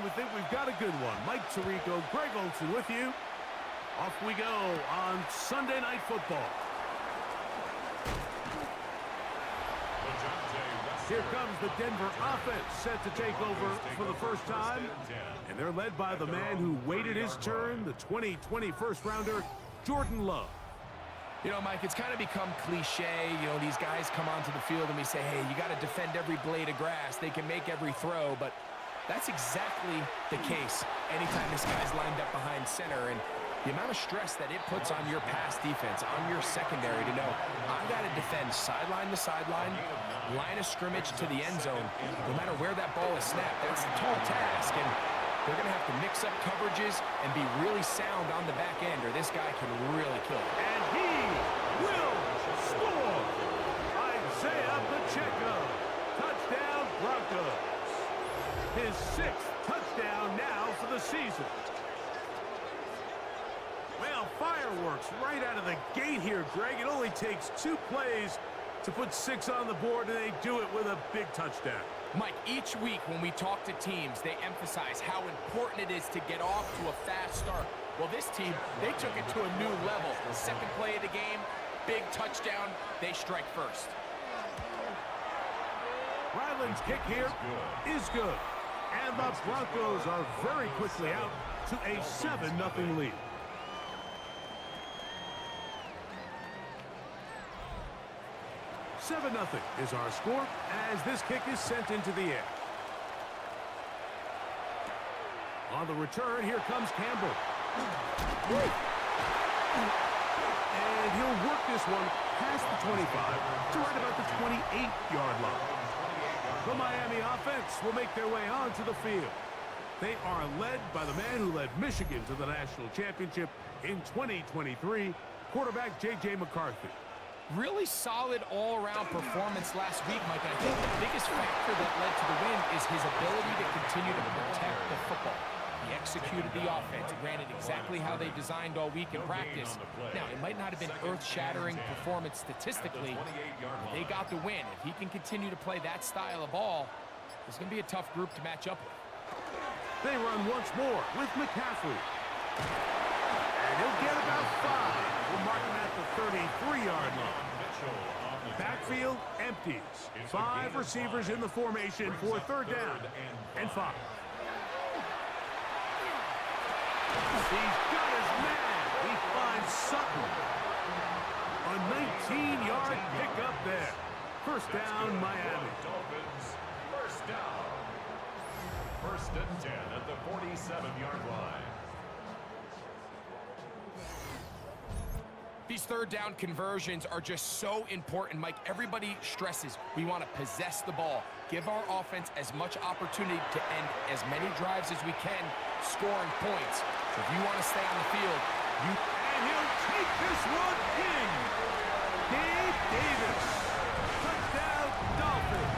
We think we've got a good one. Mike Tirico, Greg Olson with you. Off we go on Sunday Night Football. Here comes the Denver offense set to take over for the first time. And they're led by the man who waited his turn, the 2020 first-rounder, Jordan Love. You know, Mike, it's kind of become cliche. You know, these guys come onto the field and we say, hey, you got to defend every blade of grass. They can make every throw, but that's exactly the case anytime this guy's lined up behind center. And the amount of stress that it puts on your pass defense, on your secondary to know, I've got to defend sideline to sideline, line of scrimmage to the end zone, no matter where that ball is snapped. That's a tall task, and they're going to have to mix up coverages and be really sound on the back end, or this guy can really kill it. And he will score! Isaiah Pacheco, touchdown Broncos. His 6th touchdown now for the season. Well, fireworks right out of the gate here, Greg. It only takes 2 plays to put 6 on the board, and they do it with a big touchdown. Mike, each week when we talk to teams, they emphasize how important it is to get off to a fast start. Well, this team, they took it to a new level. Second play of the game, big touchdown, they strike first. Ryland's kick here is good. And the Broncos are very quickly out to a 7-0 lead. $7-0 is our score as this kick is sent into the air. On the return, here comes Campbell. And he'll work this one past the 25 to right about the 28-yard line. The Miami offense will make their way onto the field. They are led by the man who led Michigan to the national championship in 2023, quarterback J.J. McCarthy. Really solid all-around performance last week, Mike. And I think the biggest factor that led to the win is his ability to continue to protect the football. He executed the offense, ran it exactly how they designed all week in practice. Now, it might not have been earth-shattering performance statistically, but they got the win. If he can continue to play that style of ball, it's going to be a tough group to match up with. They run once more with McCaffrey. And he'll get about 5. We'll mark him at the 33-yard line. Backfield empties. 5 receivers in the formation for 3rd down and 5. He's got his man. He finds Sutton. A 19-yard pickup there. 1st down, Miami. Dolphins, 1st down. First and 10 at the 47-yard line. These third down conversions are just so important, Mike. Everybody stresses we want to possess the ball, give our offense as much opportunity to end as many drives as we can, scoring points. So if you want to stay on the field, and he'll take this one in. Gabe Davis. Touchdown, Dolphins.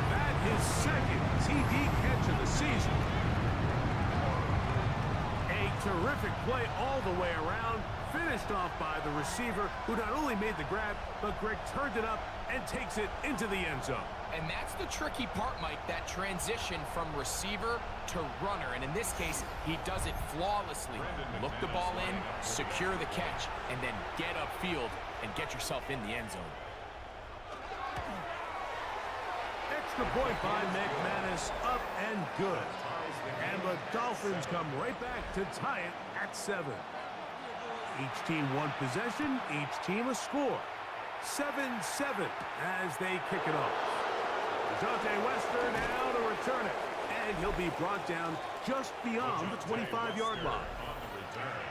That is second TD catch of the season. A terrific play all the way around. Finished off by the receiver, who not only made the grab, but Greg turned it up and takes it into the end zone. and that's the tricky part, Mike, that transition from receiver to runner. And in this case, he does it flawlessly. Look the ball in, secure the catch, and then get upfield and get yourself in the end zone. Extra point by McManus, up and good. And the Dolphins come right back to tie it at 7. Each team one possession, each team a score. 7-7 as they kick it off. Dante Wester now to return it. And he'll be brought down just beyond the 25-yard line.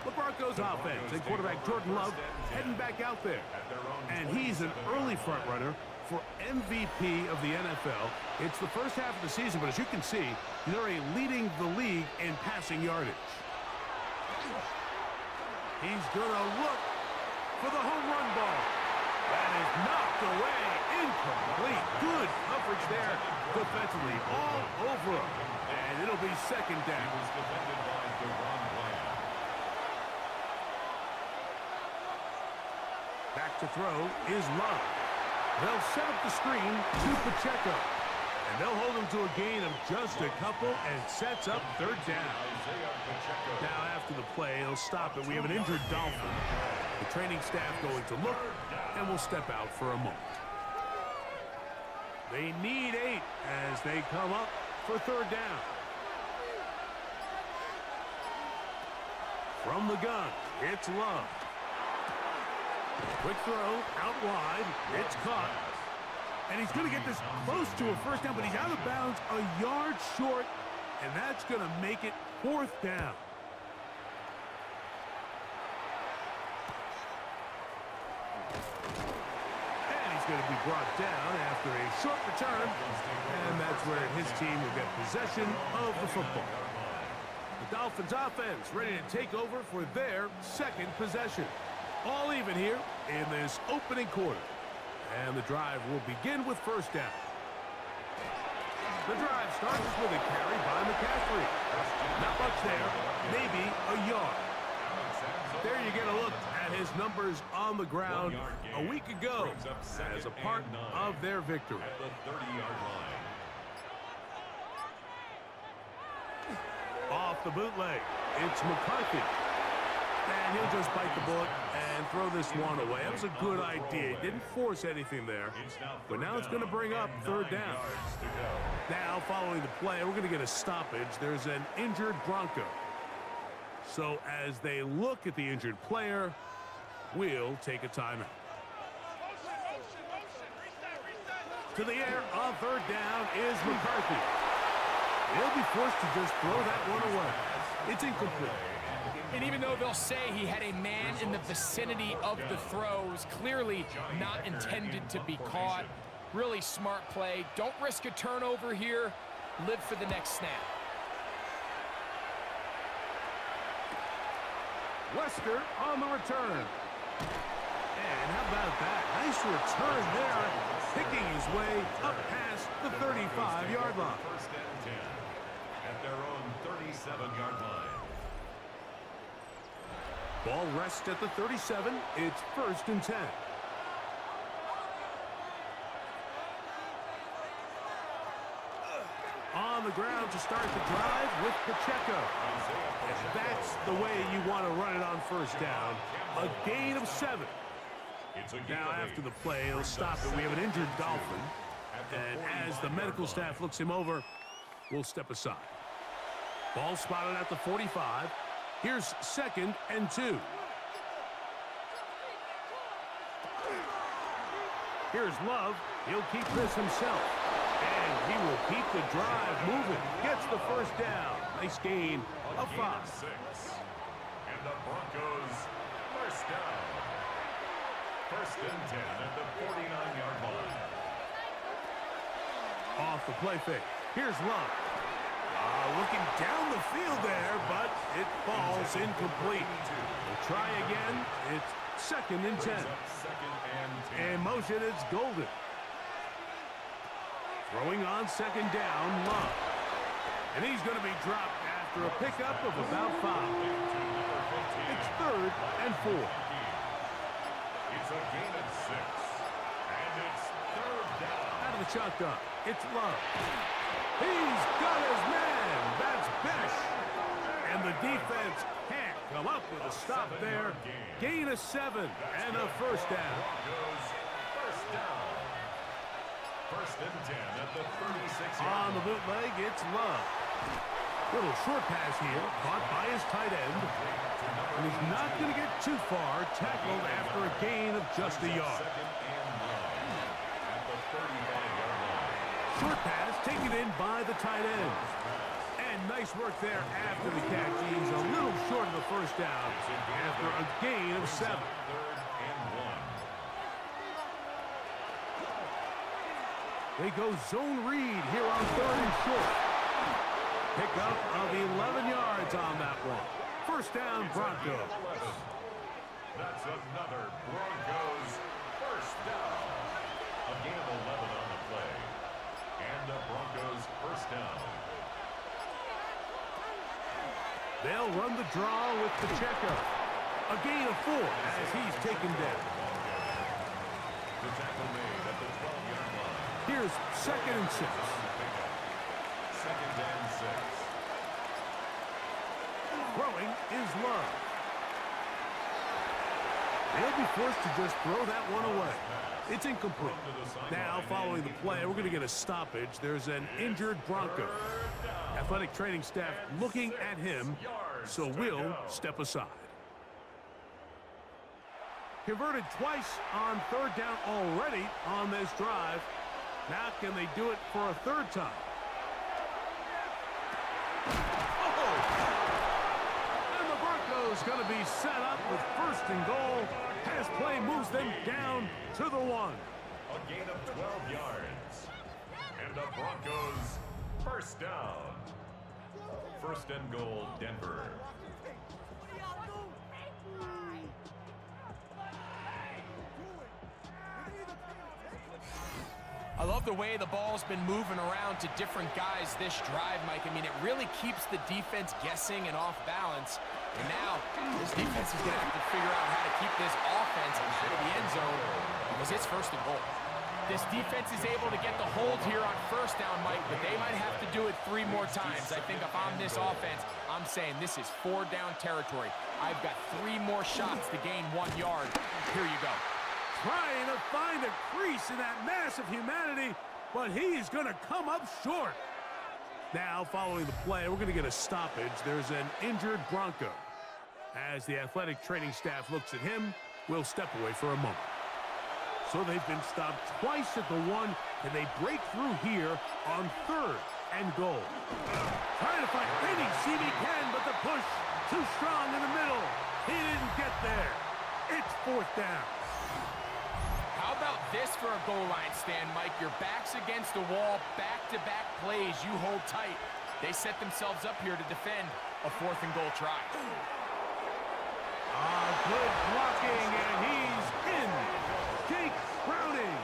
The Broncos offense and quarterback Jordan Love heading back out there. And he's an early front runner for MVP of the NFL. It's the first half of the season, but as you can see, he's already leading the league in passing yardage. He's going to look for the home run ball. That is knocked away, incomplete. Good coverage there defensively, all over him. And it'll be second down. Back to throw is Love. They'll set up the screen to Pacheco. And they'll hold him to a gain of just a couple and sets up third down. Now after the play, he'll stop it. We have an injured Dolphin. The training staff going to look and will step out for a moment. They need 8 as they come up for third down. From the gun, it's Love. Quick throw, out wide, it's caught. And he's going to get this close to a first down, but he's out of bounds a yard short, and that's going to make it fourth down. And he's going to be brought down after a short return, and that's where his team will get possession of the football. The Dolphins offense ready to take over for their second possession. All even here in this opening quarter. And the drive will begin with first down. The drive starts with a carry by McCaffrey. Not much there, maybe a yard. There you get a look at his numbers on the ground a week ago as a part of their victory. Off the bootleg, it's McCarthy. And he'll just bite the bullet and throw this one away. That was a good idea. He didn't force anything there. But now it's going to bring up third down. Now, following the play, we're going to get a stoppage. There's an injured Bronco. So as they look at the injured player, we'll take a timeout. To the air on third down is McCarthy. He'll be forced to just throw that one away. It's incomplete. And even though they'll say he had a man in the vicinity of the throw, it was clearly not intended to be caught. Really smart play. Don't risk a turnover here. Live for the next snap. Wester on the return. And how about that? Nice return there, picking his way up past the 35-yard line. First and 10 at their own 37-yard line. Ball rests at the 37. It's first and 10. On the ground to start the drive with Pacheco. And that's the way you want to run it on first down. A gain of 7. Now after the play, he'll stop it. We have an injured Dolphin. And as the medical staff looks him over, we'll step aside. Ball spotted at the 45. Here's second and 2. Here's Love. He'll keep this himself. And he will keep the drive moving. Gets the first down. Nice gain of 5. 6. And the Broncos first down. First and 10 at the 49-yard line. Off the play fake. Here's Love. Looking down the field there, but it falls incomplete. We'll try again. It's second and 10. Second and 10. In motion, it's Golden. Throwing on second down, Love. And he's going to be dropped after a pickup of about 5. It's third and 4. It's a gain of 6. And it's third down. Out of the shotgun, it's Love. He's got his man. That's Besh. And the defense can't come up with a stop there. Gain of 7 and a first down. First down. First and 10 at the 36. On the bootleg, it's Love. Little short pass here, caught by his tight end. And he's not going to get too far, tackled after a gain of just a yard. Short pass taken in by the tight end. And nice work there after the catch. He's a little short of the first down after a gain of 7. They go zone read here on third and short. Pickup of 11 yards on that one. First down, Broncos. That's another Broncos first down. A gain of 11 on the play. And the Broncos first down. They'll run the draw with the checker. A gain of 4 as he's taken down. The tackle made at the 12-yard line. Here's second and 6. Second and 6. Throwing is Love. They'll be forced to just throw that one away. It's incomplete. Now, following the play, we're going to get a stoppage. There's an injured Bronco. Athletic training staff looking at him, so we'll step aside. Converted twice on third down already on this drive. Now can they do it for a third time? And the Broncos going to be set up with first and goal. Pass play moves them down to the 1. A gain of 12 yards. And the Broncos first down. First and goal, Denver. I love the way the ball's been moving around to different guys this drive, Mike. I mean, it really keeps the defense guessing and off balance. And now, this defense is going to have to figure out how to keep this offense out of the end zone because it's first and goal. This defense is able to get the hold here on first down, Mike, but they might have to do it 3 more times. I think if I'm this offense, I'm saying this is 4-down territory. I've got 3 more shots to gain 1 yard. Here you go. Trying to find a crease in that mass of humanity, but he's going to come up short. Now, following the play, we're going to get a stoppage. There's an injured Bronco. As the athletic training staff looks at him, we'll step away for a moment. So they've been stopped twice at the 1. Can they break through here on third and goal? Trying to find any seam he can, but the push too strong in the middle. He didn't get there. It's fourth down. How about this for a goal line stand, Mike? Your back's against the wall, back-to-back plays, you hold tight. They set themselves up here to defend a fourth and goal try. Good blocking, and he's in. Jake Browning,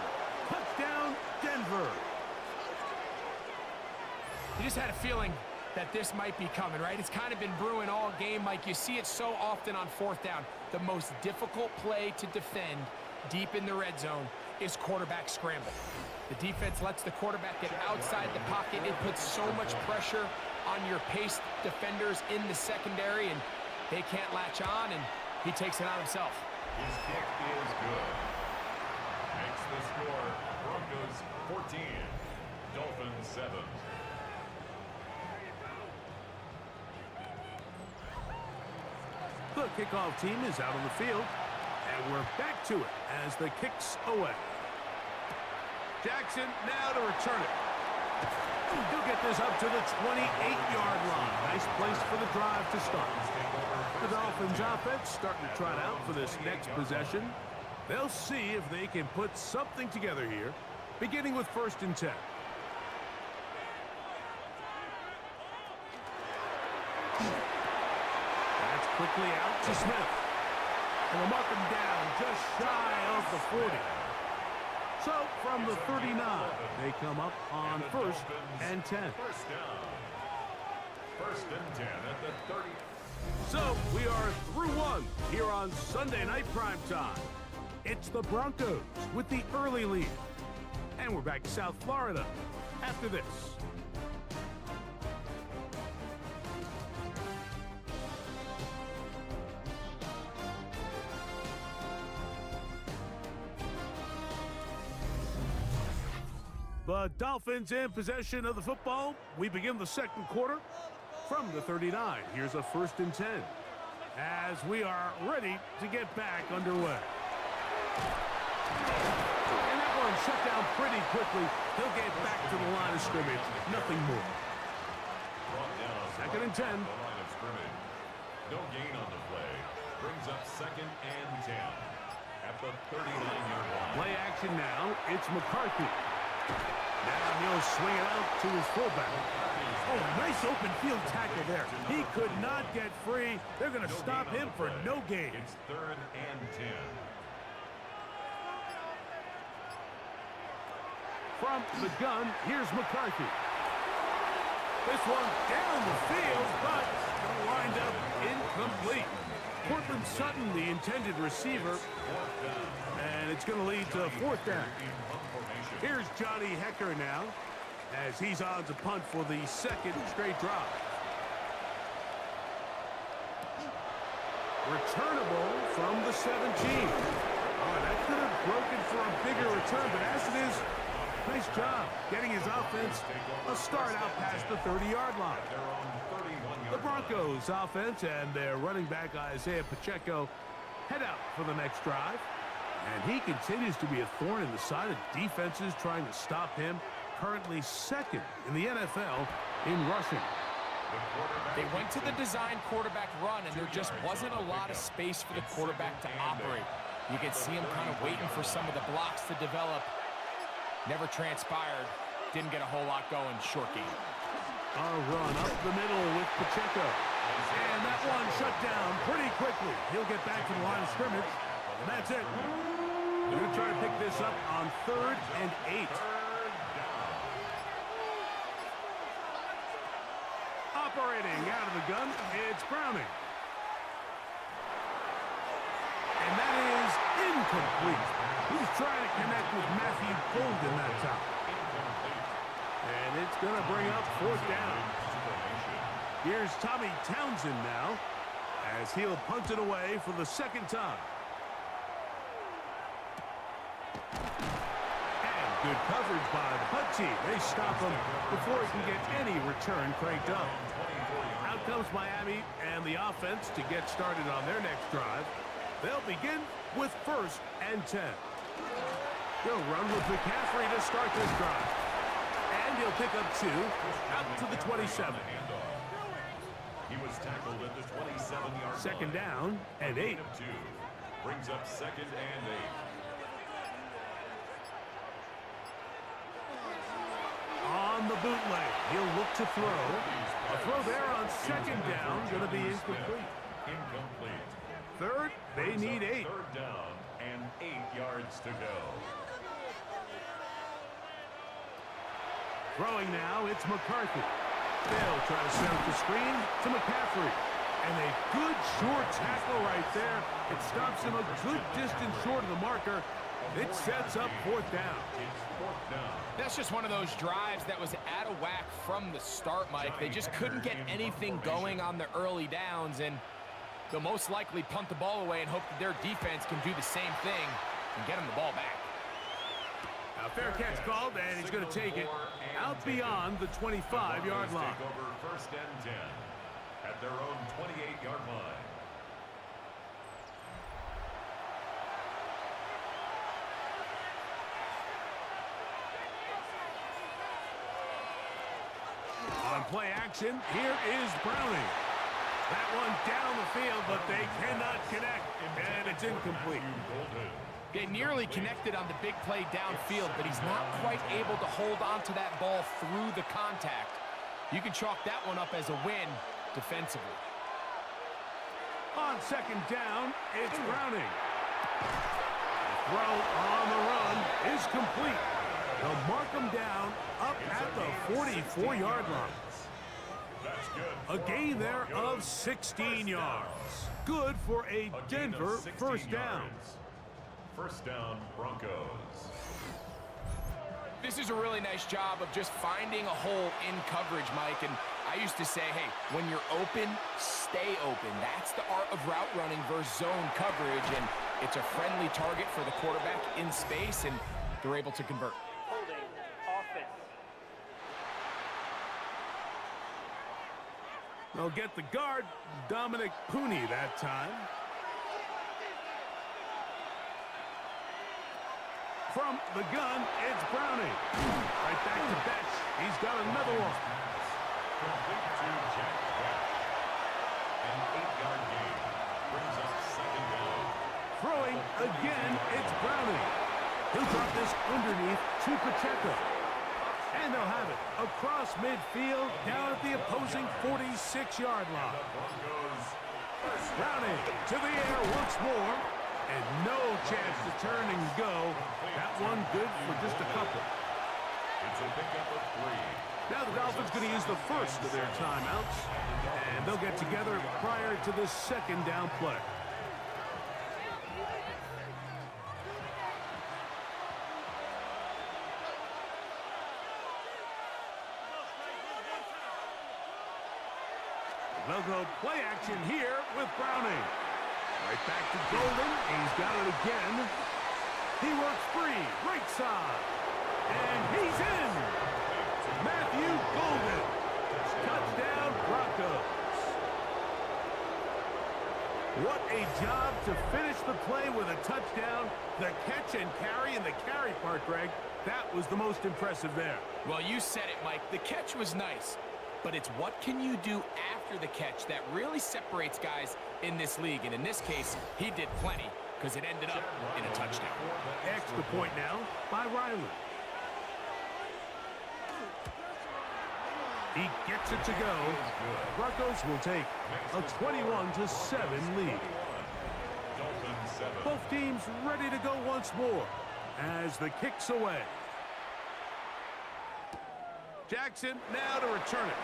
touchdown, Denver. You just had a feeling that this might be coming, right? It's kind of been brewing all game, Mike. You see it so often on fourth down. The most difficult play to defend deep in the red zone is quarterback scramble. The defense lets the quarterback get outside the pocket. It puts so much pressure on your paced defenders in the secondary, and they can't latch on, and he takes it on himself. His kick is good. Makes the score Broncos 14, Dolphins 7. The kickoff team is out on the field, and we're back to it as the kick's away. Jackson now to return it. He'll get this up to the 28-yard line. Nice place for the drive to start. The Dolphins offense starting to trot out for this next possession. They'll see if they can put something together here, beginning with 1st and 10. That's quickly out to Smith. And they'll mark him down just shy of the 40. So from the 39, they come up on 1st and 10. First down. 1st and 10 at the 30. So we are through one here on Sunday Night Prime Time. It's the Broncos with the early lead. And we're back to South Florida after this. The Dolphins in possession of the football. We begin the 2nd quarter from the 39. Here's a 1st and 10 as we are ready to get back underway. And that one shut down pretty quickly. He'll get back to the line of scrimmage. Nothing more. 2nd and 10. The line of scrimmage. No gain on the play. Brings up 2nd and 10 at the 39-yard line. Play action now. It's McCarthy. Now he'll swing it out to his fullback. Oh, nice open field tackle there. He could not get free. They're going to stop him for no gain. It's 3rd and 10. From the gun, here's McCarthy. This one down the field, but gonna wind up incomplete. Cortland Sutton, the intended receiver, and it's going to lead to 4th down. Here's Johnny Hecker now, as he's on to punt for the 2nd straight drive. Returnable from the 17. Oh, that could have broken for a bigger return, but as it is, nice job getting his offense a start out past the 30-yard line. The Broncos offense and their running back Isaiah Pacheco head out for the next drive. And he continues to be a thorn in the side of defenses trying to stop him. Currently 2nd in the NFL in rushing. They went to the design quarterback run, and there just wasn't a lot of space for the quarterback to operate. You could see him kind of waiting for some of the blocks to develop. Never transpired. Didn't get a whole lot going. Short game. A run up the middle with Pacheco. And that one shut down pretty quickly. He'll get back to the line of scrimmage. And that's it. They're going to try to pick this up on 3rd and 8. Operating out of the gun, it's Browning. And that is incomplete. He was trying to connect with Matthew Golden that time. And it's going to bring up 4th down. Here's Tommy Townsend now, as he'll punt it away for the 2nd time. And good coverage by the punt team. They stop him before he can get any return cranked up. Out comes Miami and the offense to get started on their next drive. They'll begin with 1st and 10. He'll run with McCaffrey to start this drive. And he'll pick up 2 out to the 27. He was tackled at the 27-yard line. 2nd down and 8. 2 brings up 2nd and 8. On the bootleg, he'll look to throw. A throw there on 2nd down, going to be incomplete. Incomplete. 3rd, they need 8. 3rd down and 8 yards to go. Throwing now, it's McCarthy. They'll try to set up the screen to McCaffrey. And a good short tackle right there. It stops him a good distance short of the marker. It sets up 4th down. It's 4th down. That's just one of those drives that was out of whack from the start, Mike. They just couldn't get anything going on the early downs, and they'll most likely punt the ball away and hope that their defense can do the same thing and get them the ball back. Now, fair catch called, and he's going to take it out beyond the 25-yard line. Take over 1st and 10 at their own 28-yard line. play action. Here is Browning. That one down the field, but they cannot connect, and it's incomplete. They nearly connected on the big play downfield, but he's not quite able to hold on to that ball through the contact. You can chalk that one up as a win defensively. On second down, it's Browning. Throw on the run is complete. They'll mark him down up at the 44-yard line. That's good. A gain there of 16 yards. Good for a Denver first down. First down, Broncos. This is a really nice job of just finding a hole in coverage, Mike. And I used to say, hey, when you're open, stay open. That's the art of route running versus zone coverage. And it's a friendly target for the quarterback in space, and they're able to convert. Holding offense. They'll get the guard, Dominic Pooney, that time. From the gun, it's Browning. Right back to Betch. He's got another one. Complete to Jack Beck. An 8-yard gain brings up second down. Throwing again, it's Browning. He'll drop this underneath to Pacheco. And they'll have it across midfield down at the opposing 46-yard line. Browning to the air once more. And no chance to turn and go. That one good for just a couple. It's a pickup of 3. Now the Dolphins going to use the first of their timeouts. And they'll get together prior to this second down play. They'll go play action here with Browning. Right back to Golden. He's got it again. He works free. Right side. And he's in. Matthew Golden. Touchdown, Broncos. What a job to finish the play with a touchdown. The catch and carry, and the carry part, Greg, that was the most impressive there. Well, you said it, Mike. The catch was nice, but it's what can you do after the catch that really separates guys in this league. And in this case, he did plenty because it ended up in a touchdown. Extra point now by Riley. He gets it to go. Broncos will take a 21-7 lead. Both teams ready to go once more as the kick's away. Jackson now to return it.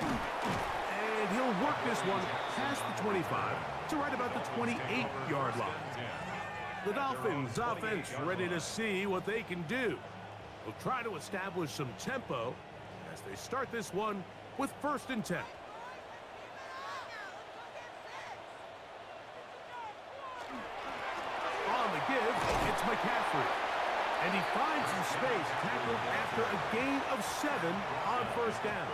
And he'll work this one past the 25 to right about the 28-yard line. The Dolphins offense ready to see what they can do. They'll try to establish some tempo as they start this one with 1st and 10. On the give, it's McCaffrey. And he finds some space, tackled after a gain of 7 on 1st down.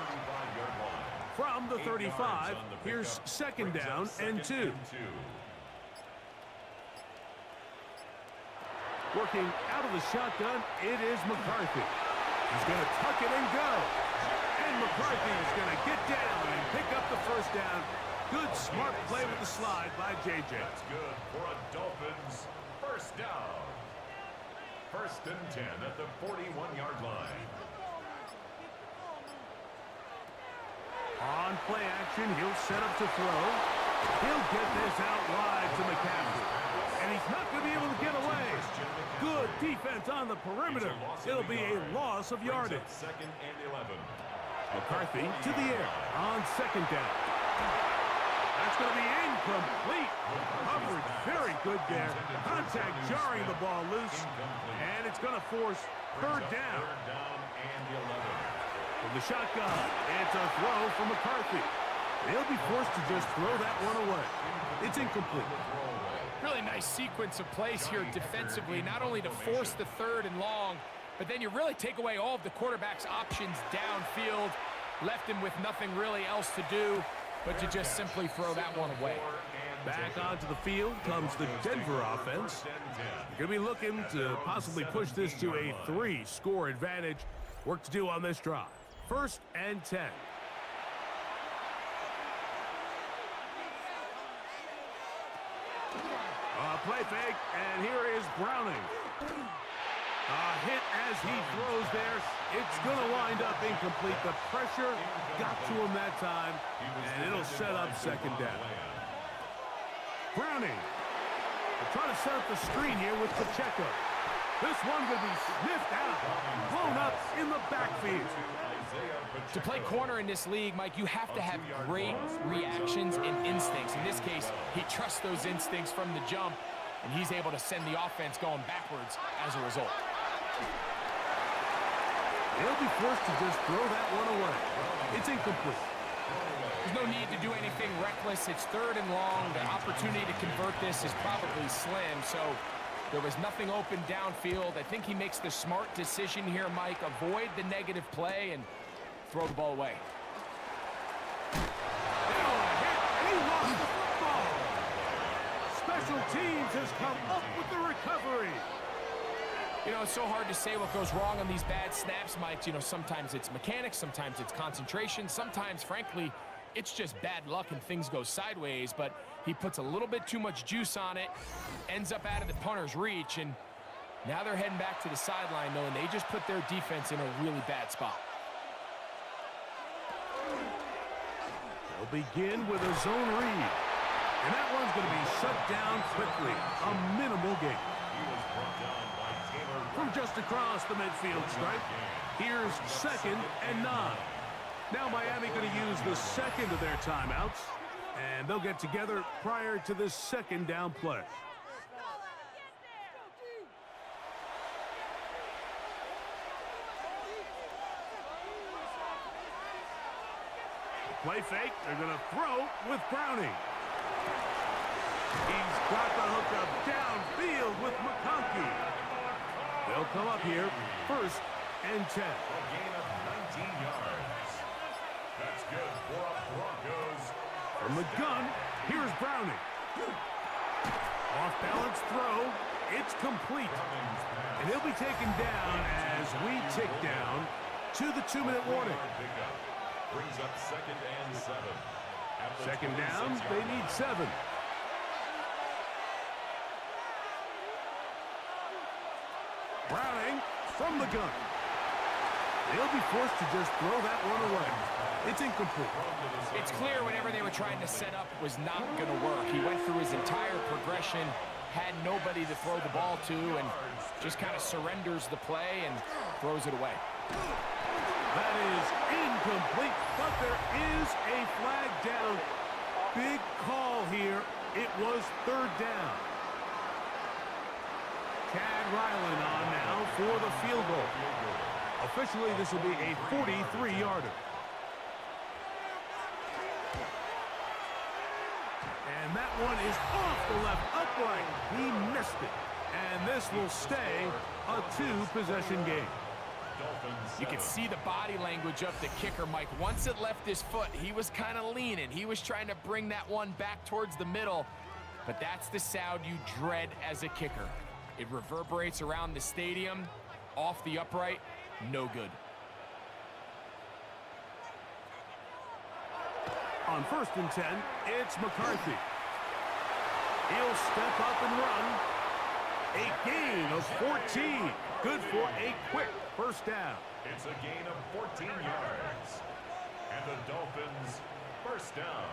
From the 35, here's 2nd down and 2. Working out of the shotgun, it is McCarthy. He's going to tuck it and go. And McCarthy is going to get down and pick up the 1st down. Good, smart play with the slide by J.J. That's good for a Dolphins 1st down. 1st and 10 at the 41-yard line. On play action, he'll set up to throw. He'll get this out wide to McCaffrey. And he's not going to be able to get away. Good defense on the perimeter. It'll be a loss of yardage. 2nd and 11. McCarthy to the air on 2nd down. That's going to be incomplete. Coverage very good there. Contact jarring the ball loose. And it's going to force 3rd down. 3rd down and 11. From the shotgun, it's a throw from McCarthy. He'll be forced to just throw that one away. It's incomplete. Really nice sequence of plays here defensively, not only to force the 3rd and long, but then you really take away all of the quarterback's options downfield, left him with nothing really else to do but to just simply throw that one away. Back onto the field comes the Denver offense. They're going to be looking to possibly push this to a 3-score advantage. Work to do on this drive. 1st and 10. Play fake, and here is Browning. A hit as he throws there. It's going to wind up incomplete. The pressure got to him that time, and it'll set up second down. Browning. They're trying to set up the screen here with Pacheco. This one going to be sniffed out, blown up in the backfield. To play corner in this league, Mike, you have to have great reactions and instincts. In this case, he trusts those instincts from the jump, and he's able to send the offense going backwards as a result. He'll be forced to just throw that one away. It's incomplete. There's no need to do anything reckless. It's 3rd and long. The opportunity to convert this is probably slim, so there was nothing open downfield. I think he makes the smart decision here, Mike. Avoid the negative play and throw the ball away. And he lost the football. Special teams has come up with the recovery. You know, it's so hard to say what goes wrong on these bad snaps, Mike. You know, sometimes it's mechanics, sometimes it's concentration, sometimes, frankly, it's just bad luck and things go sideways, but he puts a little bit too much juice on it, ends up out of the punter's reach, and now they're heading back to the sideline, though, and they just put their defense in a really bad spot. They'll begin with a zone read, and that one's going to be shut down quickly. A minimal gain. From just across the midfield stripe, here's 2nd and 9. Now Miami going to use the second of their timeouts, and they'll get together prior to this 2nd down play. Play fake, they're going to throw with Browning. He's got the hookup downfield with McConkey. They'll come up here, 1st and 10. A gain of 19 yards. That's good for a Broncos. From the gun, here's Browning. Off-balance throw, it's complete. And he'll be taken down as we tick down to the 2-minute warning. Brings up 2nd and 7. Second down, they need 7. Browning from the gun. They'll be forced to just throw that one away. It's incomplete. It's clear whatever they were trying to set up was not going to work. He went through his entire progression, had nobody to throw the ball to, and just kind of surrenders the play and throws it away. That is incomplete, but there is a flag down. Big call here. It was 3rd down. Chad Ryland on now for the field goal. Officially, this will be a 43-yarder. And that one is off the left upright. He missed it. And this will stay a 2-possession game. You can see the body language of the kicker, Mike. Once it left his foot, he was kind of leaning. He was trying to bring that one back towards the middle. But that's the sound you dread as a kicker. It reverberates around the stadium, off the upright, no good. On 1st and 10, it's McCarthy. He'll step up and run. A gain of 14. Good for a quick 1st down. It's a gain of 14 yards. And the Dolphins 1st down.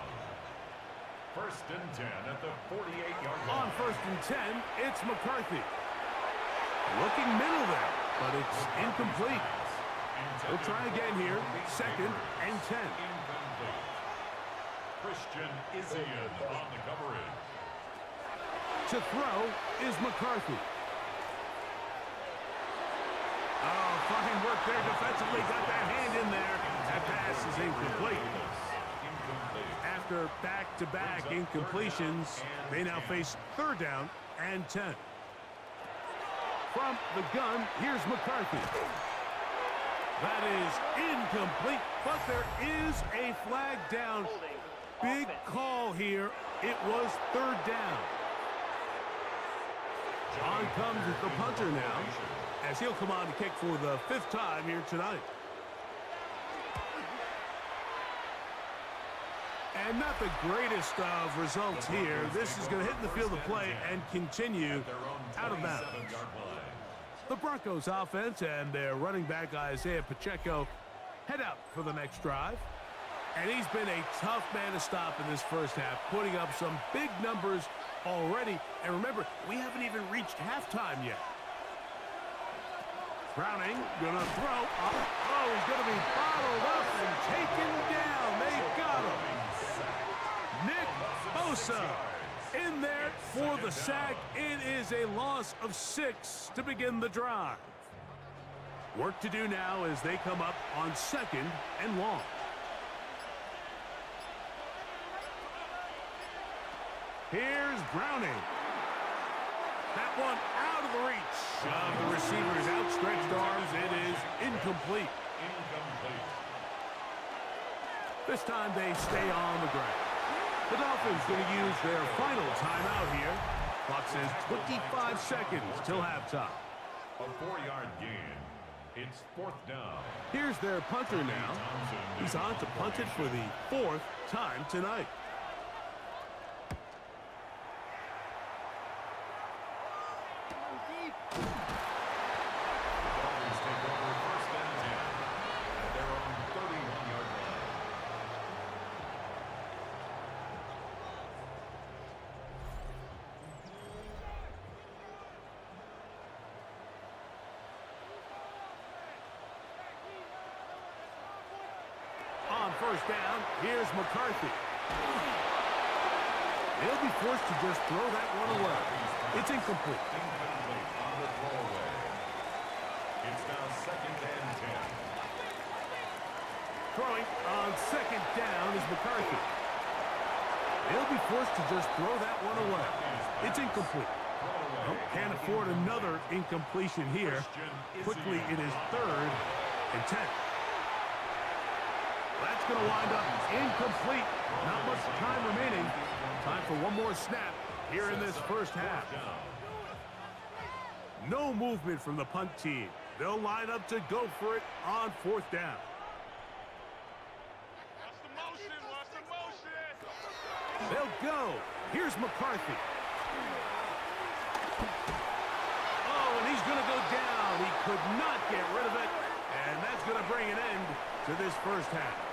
1st and 10 at the 48-yard line. On 1st and 10, it's McCarthy. Looking middle there, but it's incomplete. We'll try again here. 2nd and 10. Incomplete. Christian Isian on the coverage. To throw is McCarthy. Oh, fine work there defensively. Got that hand in there. That pass is incomplete. After back-to-back incompletions, they now face 3rd down and 10. From the gun, here's McCarthy. That is incomplete, but there is a flag down. Big call here. It was 3rd down. On comes the punter now, as he'll come on to kick for the 5th time here tonight. And not the greatest of results here. This is going to hit in the field of play and continue out of bounds. The Broncos offense and their running back Isaiah Pacheco head out for the next drive. And he's been a tough man to stop in this first half, putting up some big numbers already. And remember, we haven't even reached halftime yet. Browning gonna throw. Oh, he's gonna be bottled up and taken down. They got him. Nick Bosa in there for the sack. It is a loss of 6 to begin the drive. Work to do now as they come up on 2nd and long. Here's Browning. That one out of the reach of the receiver's outstretched arms. It is incomplete. This time they stay on the ground. The Dolphins going to use their final timeout here. Clock says 25 seconds till halftime. A 4-yard gain. It's 4th down. Here's their punter now. He's on to punt it for the 4th time tonight. First down, here's McCarthy. They'll be forced to just throw that one away. It's incomplete. On the throwaway. It's now 2nd and 10. Throwing on 2nd down is McCarthy. They'll be forced to just throw that one away. It's incomplete. Well, can't afford another incompletion here. Quickly, it is 3rd and 10. That's going to wind up incomplete. Not much time remaining. Time for one more snap here in this first half. No movement from the punt team. They'll line up to go for it on 4th down. They'll go. Here's McCarthy. Oh, and he's going to go down. He could not get rid of it. And that's going to bring an end to this first half.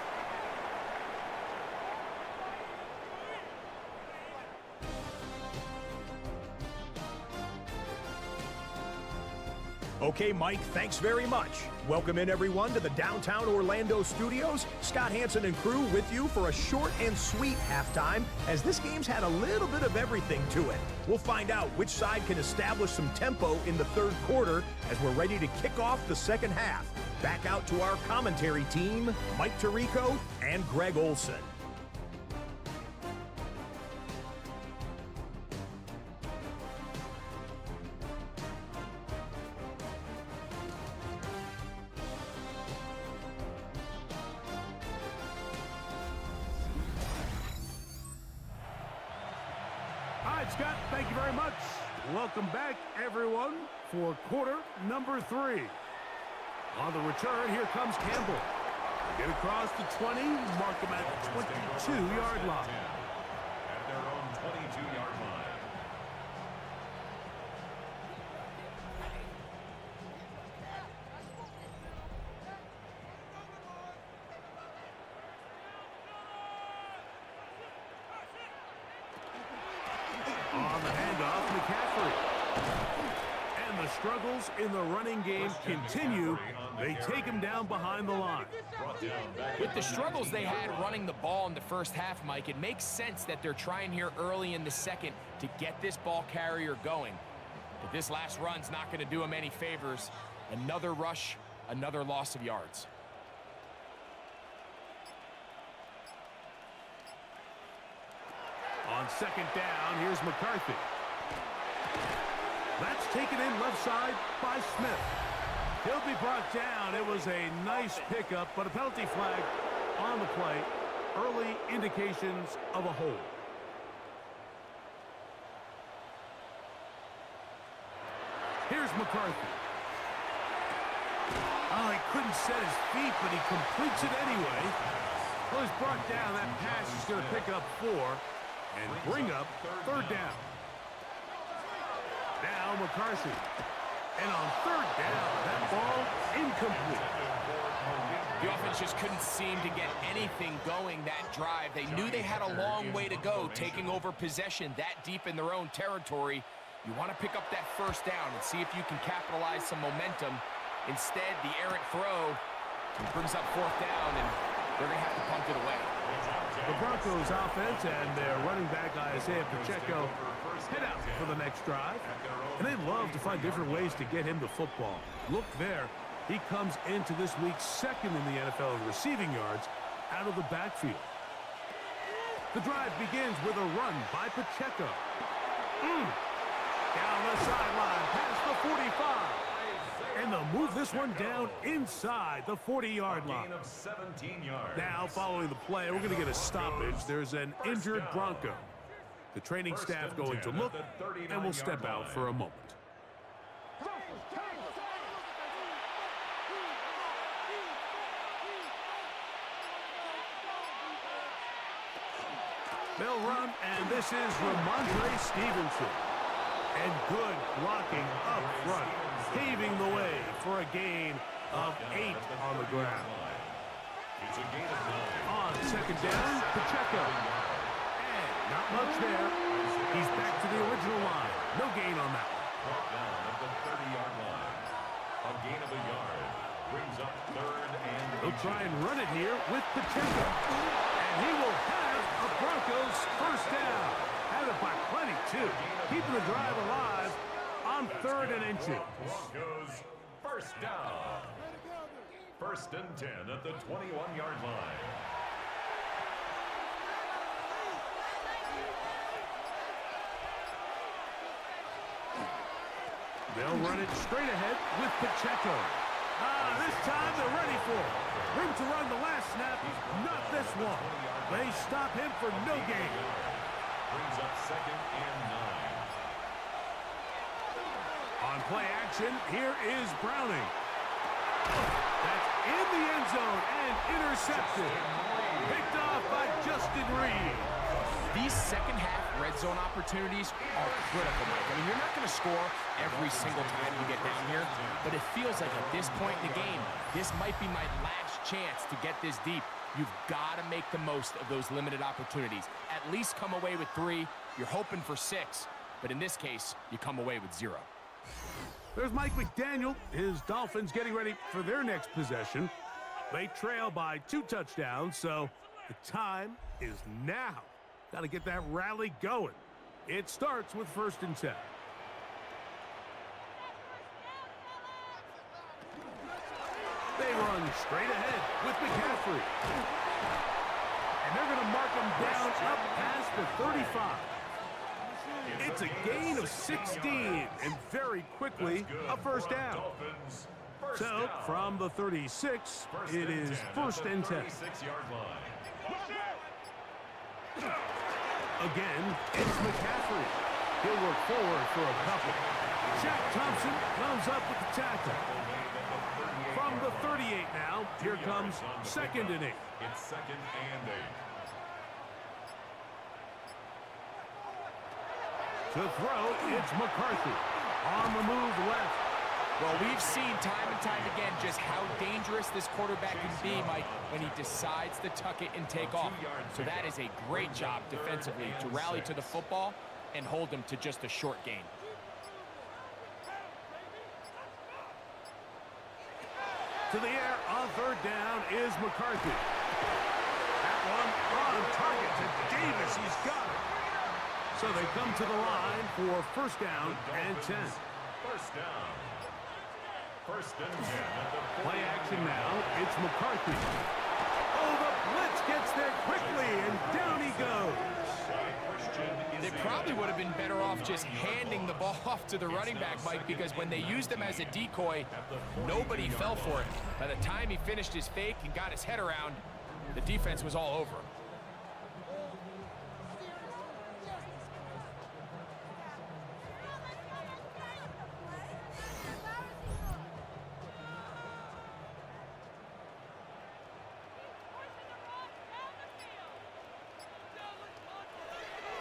Okay, Mike, thanks very much. Welcome in, everyone, to the downtown Orlando studios. Scott Hansen and crew with you for a short and sweet halftime, as this game's had a little bit of everything to it. We'll find out which side can establish some tempo in the 3rd quarter as we're ready to kick off the 2nd half. Back out to our commentary team, Mike Tirico and Greg Olson. All right, Scott, thank you very much. Welcome back, everyone, for quarter number 3. On the return, here comes Campbell. Get across the 20, mark him at the 22-yard line. At their own 22-yard line. On the handoff, McCaffrey. And the struggles in the running game continue. They take him down behind the line. With the struggles they had running the ball in the first half, Mike, it makes sense that they're trying here early in the 2nd to get this ball carrier going. But this last run's not going to do him any favors. Another rush, another loss of yards. On 2nd down, here's McCarthy. That's taken in left side by Smith. He'll be brought down. It was a nice pickup, but a penalty flag on the play. Early indications of a hold. Here's McCarthy. Oh, he couldn't set his feet, but he completes it anyway. Well, he's brought down. That pass is going to pick up 4 and bring up third down. Now McCarthy. And on third down, that ball incomplete. The offense just couldn't seem to get anything going that drive. They knew they had a long way to go, taking over possession that deep in their own territory. You want to pick up that first down and see if you can capitalize some momentum. Instead, the errant throw brings up fourth down, and they're going to have to punt it away. The Broncos offense and their running back, Isaiah Pacheco, head out for the next drive. And they love to find different ways to get him the football. Look there. He comes into this week second in the NFL in receiving yards out of the backfield. The drive begins with a run by Pacheco. Down the sideline, past the 45. And they'll move this one down inside the 40-yard line. Gain of 17 yards. Now, following the play, we're going to get a stoppage. There's an injured Bronco. The training staff going to look, and will step out for a moment. They'll run, and this is Ramondre Stevenson. And good blocking up front, paving the way for a gain of 8 on the ground. It's a gain of 9. On second down, Pacheco. And not much there. He's back to the original line. No gain on that one. Brought down at the 30-yard line. A gain of a yard. Brings up third and He'll try and run it here with Pacheco. And he will have a Broncos first down. Had it by plenty, too. Keeping the drive alive on third and inches. Broncos first down. First and 10 at the 21-yard line. They'll run it straight ahead with Pacheco. This time they're ready for it. Room to run the last snap, not this one. They stop him for no gain. Brings up second and 9. On play action, here is Browning. That's in the end zone and intercepted. Picked off by Justin Reed. These second-half red zone opportunities are critical, Mike. I mean, you're not going to score every single time you get down here, but it feels like at this point in the game, this might be my last chance to get this deep. You've got to make the most of those limited opportunities. At least come away with 3. You're hoping for 6, but in this case, you come away with 0. There's Mike McDaniel. His Dolphins getting ready for their next possession. They trail by 2 touchdowns, so the time is now. Got to get that rally going. It starts with first and 10. They run straight ahead with McCaffrey. And they're going to mark him down up past the 35. It's a gain of 16, and very quickly, a first down. So, from the 36, it is first and 10. Again, it's McCaffrey. He'll work forward for a couple. Jack Thompson comes up with the tackle. From the 38 now, here comes second and 8. It's second and 8. To throw, it's McCarthy. On the move left. Well, we've seen time and time again just how dangerous this quarterback can be, Mike, when he decides to tuck it and take off. So that is a great job defensively to rally to the football and hold him to just a short gain. To the air on third down is McCarthy. That one on target to Davis. He's got it. So they come to the line for first down and 10. First down. First and 10 at the Play action now. It's McCarthy. Oh, the blitz gets there quickly, and down he goes. They probably would have been better off just handing the ball off to the running back, Mike, because when they used him as a decoy, nobody fell for it. By the time he finished his fake and got his head around, the defense was all over.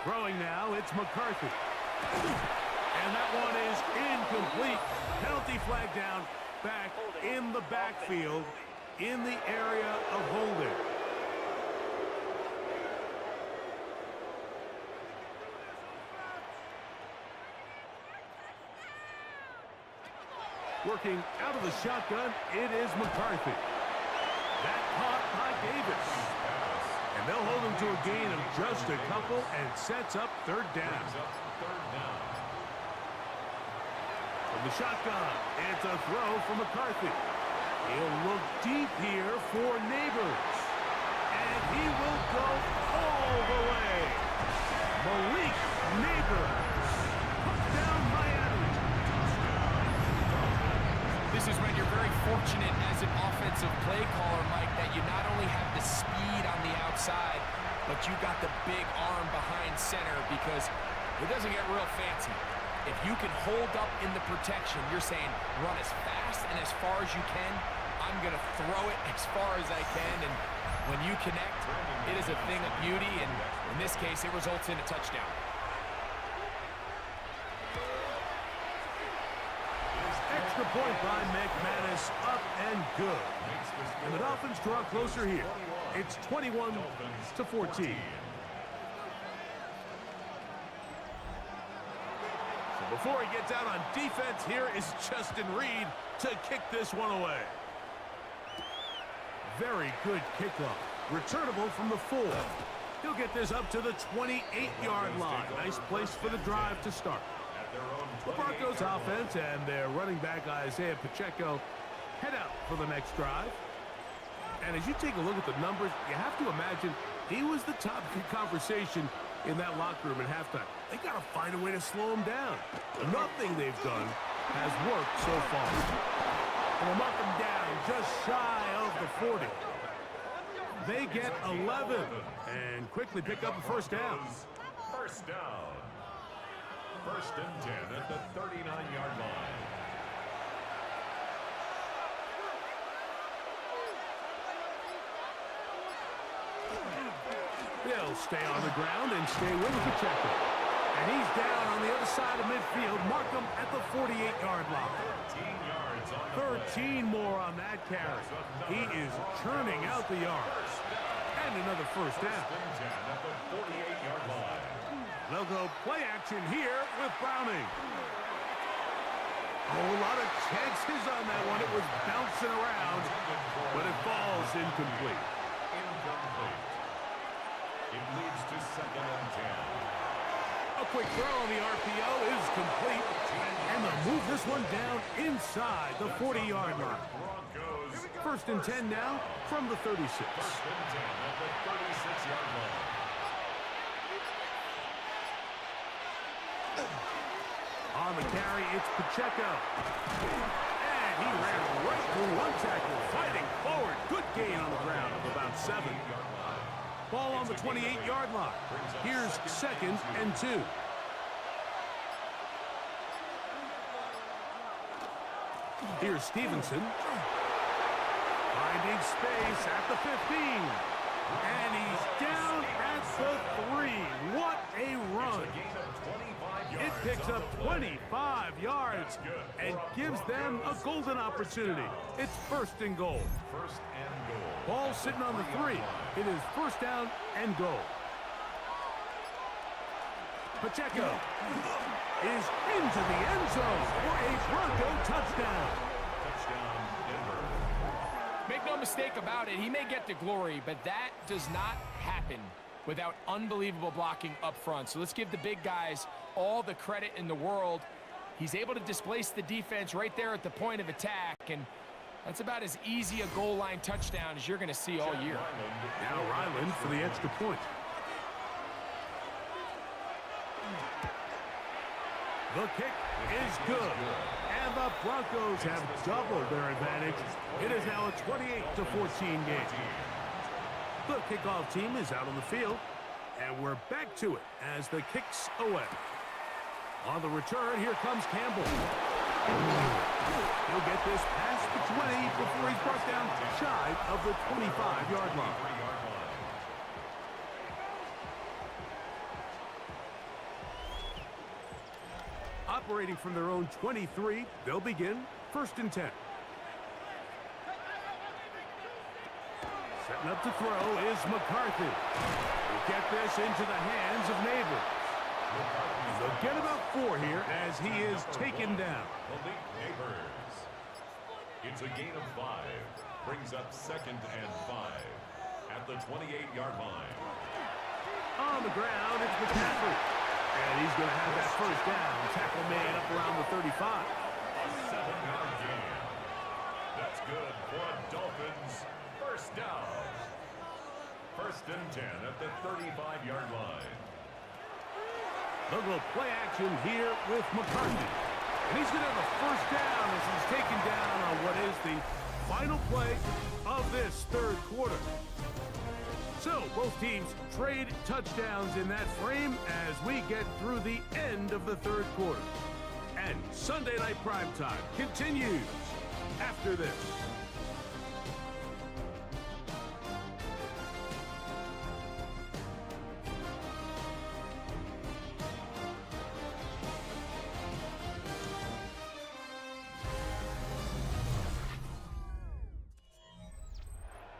Throwing now, it's McCarthy. And that one is incomplete. Penalty flag down, back in the backfield, in the area of holding. Working out of the shotgun, it is McCarthy. That caught by Davis. And they'll hold him to a gain of just a couple and sets up third down. From the shotgun, it's a throw from McCarthy. He'll look deep here for Neighbors. And he will go all the way. Malik Neighbors. Touchdown Miami. This is when you're very fortunate as an offensive play caller, Mike, that you not only have the speed on the outside, but you got the big arm behind center, because it doesn't get real fancy. If you can hold up in the protection, you're saying run as fast and as far as you can. I'm going to throw it as far as I can, and when you connect, it is a thing of beauty, and in this case, it results in a touchdown. Extra point by McManus, up and good. And the Dolphins draw closer here. It's 21-14. So before he gets out on defense, here is Justin Reed to kick this one away. Very good kickoff. Returnable from the 4. He'll get this up to the 28-yard line. Nice place for the drive to start. The Broncos offense and their running back Isaiah Pacheco head out for the next drive. And as you take a look at the numbers, you have to imagine he was the topic of conversation in that locker room at halftime. They got to find a way to slow him down. Nothing they've done has worked so far. And they'll mark him down just shy of the 40. They get 11 and quickly pick up a first down. First down. First and 10 at the 39-yard line. They'll stay on the ground and stay with Pacheco. And he's down on the other side of midfield. Mark him at the 48-yard line. 13 yards on the 13 more on that carry. He is churning out the yards. And another first down. First and 10 at the 48-yard line. They'll go play action here with Browning. A whole lot of chances on that one. It was bouncing around, but it falls incomplete. Incomplete. It leads to second and 10. A quick throw on the RPO is complete. And they'll move this one down inside the 40-yard line. Broncos. First and 10 now from the 36. First and 10 at the 36-yard line. On the carry, it's Pacheco. And he ran right through one tackle, fighting forward. Good gain on the ground of about 7. Ball on the 28-yard line. Here's second and 2. Here's Stevenson. Finding space at the 15. And he's down at the 3. What a run. It picks up 25 yards and gives them a golden opportunity. It's first and goal. First and goal. Ball sitting on the 3. It is first down and goal. Pacheco is into the end zone for a Bronco touchdown. Touchdown, Denver. Make no mistake about it, he may get to glory, but that does not happen without unbelievable blocking up front. So let's give the big guys all the credit in the world. He's able to displace the defense right there at the point of attack, and that's about as easy a goal line touchdown as you're going to see all year. Now Ryland for the extra point. The kick is good. And the Broncos have doubled their advantage. It is now a 28-14 game. The kickoff team is out on the field. And we're back to it as the kick's away. On the return, here comes Campbell. He'll get this past the 20 before he's brought down shy of the 25-yard line. operating from their own 23. They'll begin 1st and 10. Setting up to throw is McCarthy. Will get this into the hands of Neighbors. They'll get about 4 here as he is taken down. Neighbors. It's a gain of 5. Brings up 2nd and 5 at the 28-yard line. On the ground, it's McCaffrey. And he's going to have that 1st down. Tackle made up around the 35. A 7-yard gain. That's good for a Dolphins 1st down. 1st and 10 at the 35-yard line. They'll go play action here with McCarthy. And he's going to have a 1st down as he's taken down on what is the final play of this 3rd quarter. So, both teams trade touchdowns in that frame as we get through the end of the 3rd quarter. And Sunday Night Primetime continues after this.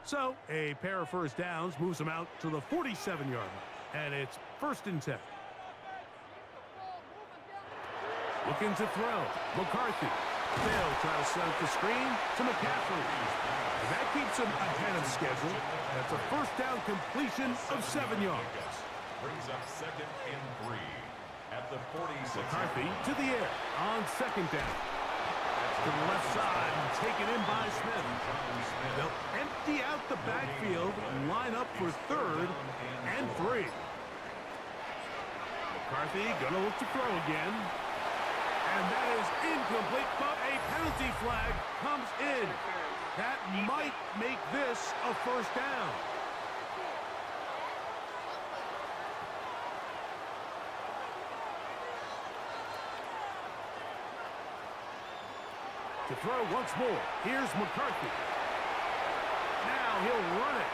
So, a pair of 1st downs moves them out to the 47-yard line. And it's 1st and 10. Looking to throw. McCarthy. They'll try to set up the screen to McCaffrey. That keeps him ahead of schedule. That's a 1st down completion of 7 yards. Brings up 2nd and 3 at the 46. McCarthy to the air on 2nd down. To the left side and taken in by Smith. They'll empty out the backfield and line up for 3rd and 3. McCarthy gonna look to throw again. And that is incomplete, but a penalty flag comes in. That might make this a 1st down. To throw once more. Here's McCarthy. Now he'll run it.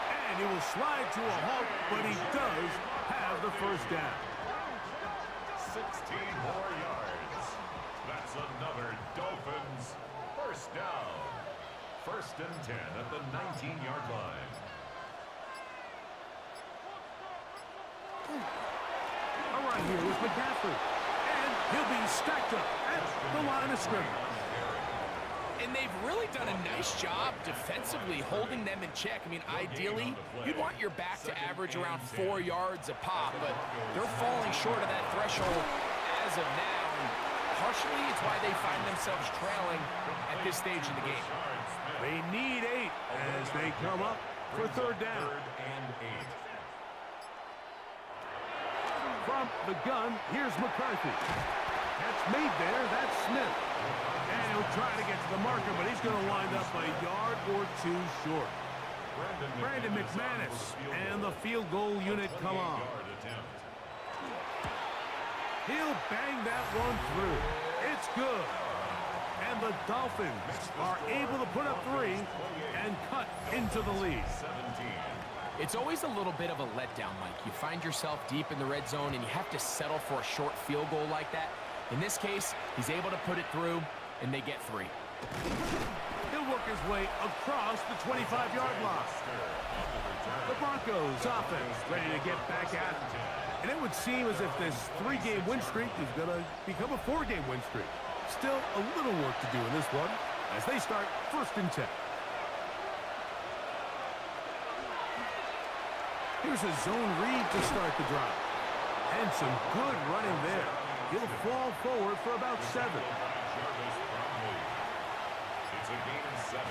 And he will slide to a halt, but he does have the 1st down. 16 more yards. That's another Dolphins 1st down. 1st and 10 at the 19-yard line. All right, here is McCaffrey. And he'll be stacked up at the line of scrimmage. And they've really done a nice job defensively holding them in check. I mean, ideally, you'd want your back to average around 4 yards a pop, but they're falling short of that threshold as of now. And partially, it's why they find themselves trailing at this stage in the game. They need 8 as they come up for 3rd down. 3rd and 8. From the gun, here's McCarthy. That's made there. That's Smith. And he'll try to get to the marker, but he's going to wind up a yard or 2 short. Brandon McManus and the field goal unit come on. He'll bang that one through. It's good. And the Dolphins are able to put up 3 and cut into the lead. It's always a little bit of a letdown, Mike. You find yourself deep in the red zone and you have to settle for a short field goal like that. In this case, he's able to put it through, and they get 3. He'll work his way across the 25-yard line. The Broncos offense ready to get back at it. And it would seem as if this 3-game win streak is going to become a 4-game win streak. Still a little work to do in this one as they start 1st and 10. Here's a zone read to start the drive. And some good running there. He'll fall forward for about 7. It's a gain of 7.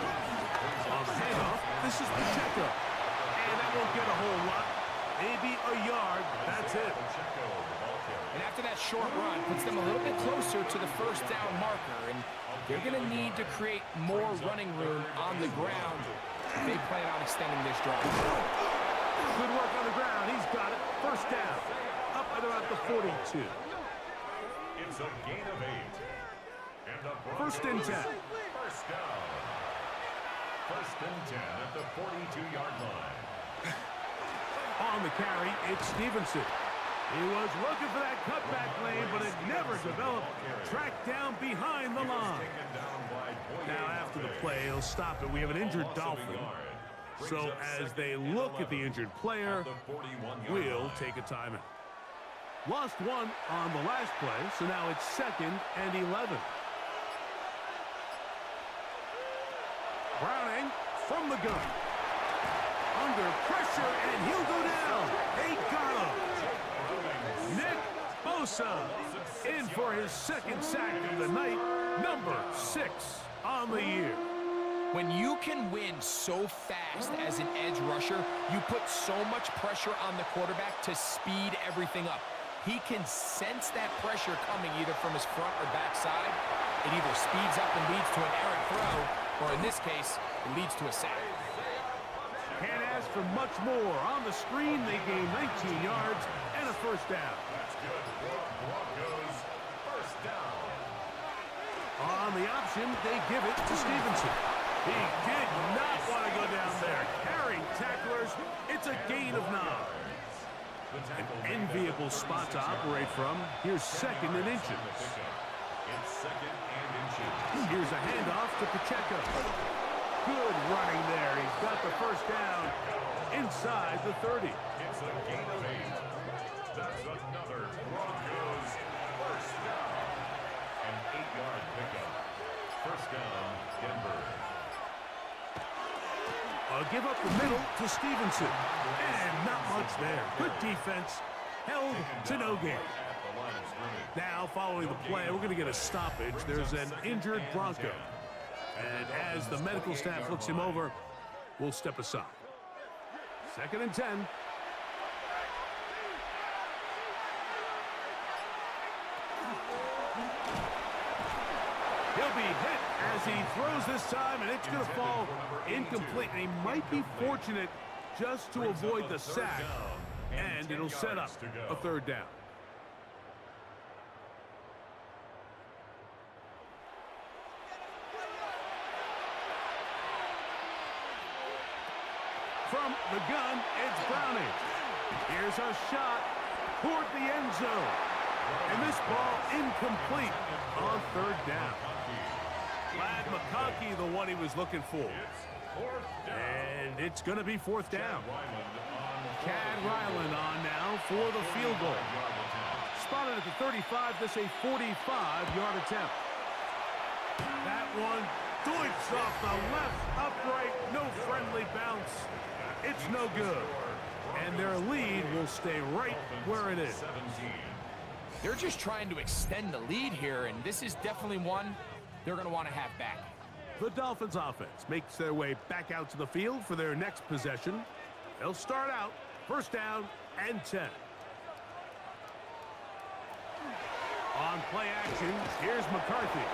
On the handoff, this is Pacheco. And that won't get a whole lot. Maybe a yard. That's it. And after that short run, puts them a little bit closer to the 1st down marker. And they're going to need to create more running room on the ground if they plan on extending this drive. Good work on the ground. He's got it. 1st down. Up at about the 42. It's a gain of 8. And the 1st and 10. 1st down. 1st and 10 at the 42-yard line. On the carry, it's Stevenson. He was looking for that cutback lane, but it never developed. Tracked down behind the line. Now after the play, he'll stop it. We have an injured Dolphin. So as they look at the injured player, we'll take a timeout. Lost one on the last play, so now it's 2nd and 11. Browning from the gun. Under pressure, and he'll go down. They got him. Nick Bosa in for his 2nd sack of the night, number 6 on the year. When you can win so fast as an edge rusher, you put so much pressure on the quarterback to speed everything up. He can sense that pressure coming either from his front or back side. It either speeds up and leads to an errant throw, or in this case, it leads to a sack. Can't ask for much more. On the screen, they gain 19 yards and a 1st down. That's good for Broncos. 1st down. On the option, they give it to Stevenson. He did not want to go down there. Carrying tacklers, it's a gain of 9. An enviable spot to operate from. Here's 2nd and inches. It's 2nd and inches. Here's a handoff to Pacheco. Good running there. He's got the 1st down inside the 30. It's a gain of 8. That's another Broncos 1st down. An 8-yard pickup. 1st down, Denver. Give up the middle to Stevenson. And not much there. Good defense. Held to no gain. Now, following the play, we're going to get a stoppage. There's an injured Bronco. And as the medical staff looks him over, we'll step aside. 2nd and 10. He'll be hit as he throws this time, and it's going to fall incomplete. And he might be fortunate just to avoid the sack, and it'll set up a 3rd down. From the gun, it's Browning. Here's a shot toward the end zone. And this ball incomplete on 3rd down. Glad McConkey, the one he was looking for. And it's going to be 4th down. Chad Ryland on now for the field goal. Spotted at the 35, this a 45-yard attempt. That one doinks off the left upright, no friendly bounce. It's no good. And their lead will stay right where it is. They're just trying to extend the lead here, and this is definitely one they're going to want to have back. The Dolphins offense makes their way back out to the field for their next possession. They'll start out 1st down and 10. On play action, here's McCarthy.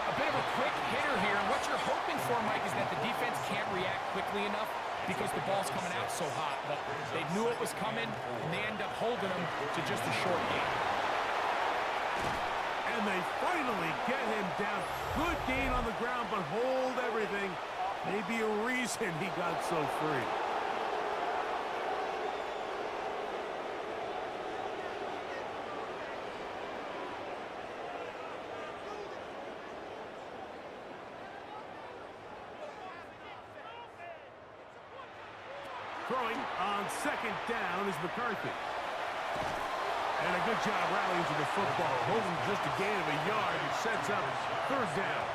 A bit of a quick hitter here, and what you're hoping for, Mike, is that the defense can't react quickly enough because the ball's coming out so hot. But they knew it was coming, and they end up holding them to just a short gain. And they finally get him down. Good gain on the ground, but hold everything. Maybe a reason he got so free. Throwing on 2nd down is McCarthy. And a good job rallying to the football. Holding just a gain of a yard and sets up 3rd down.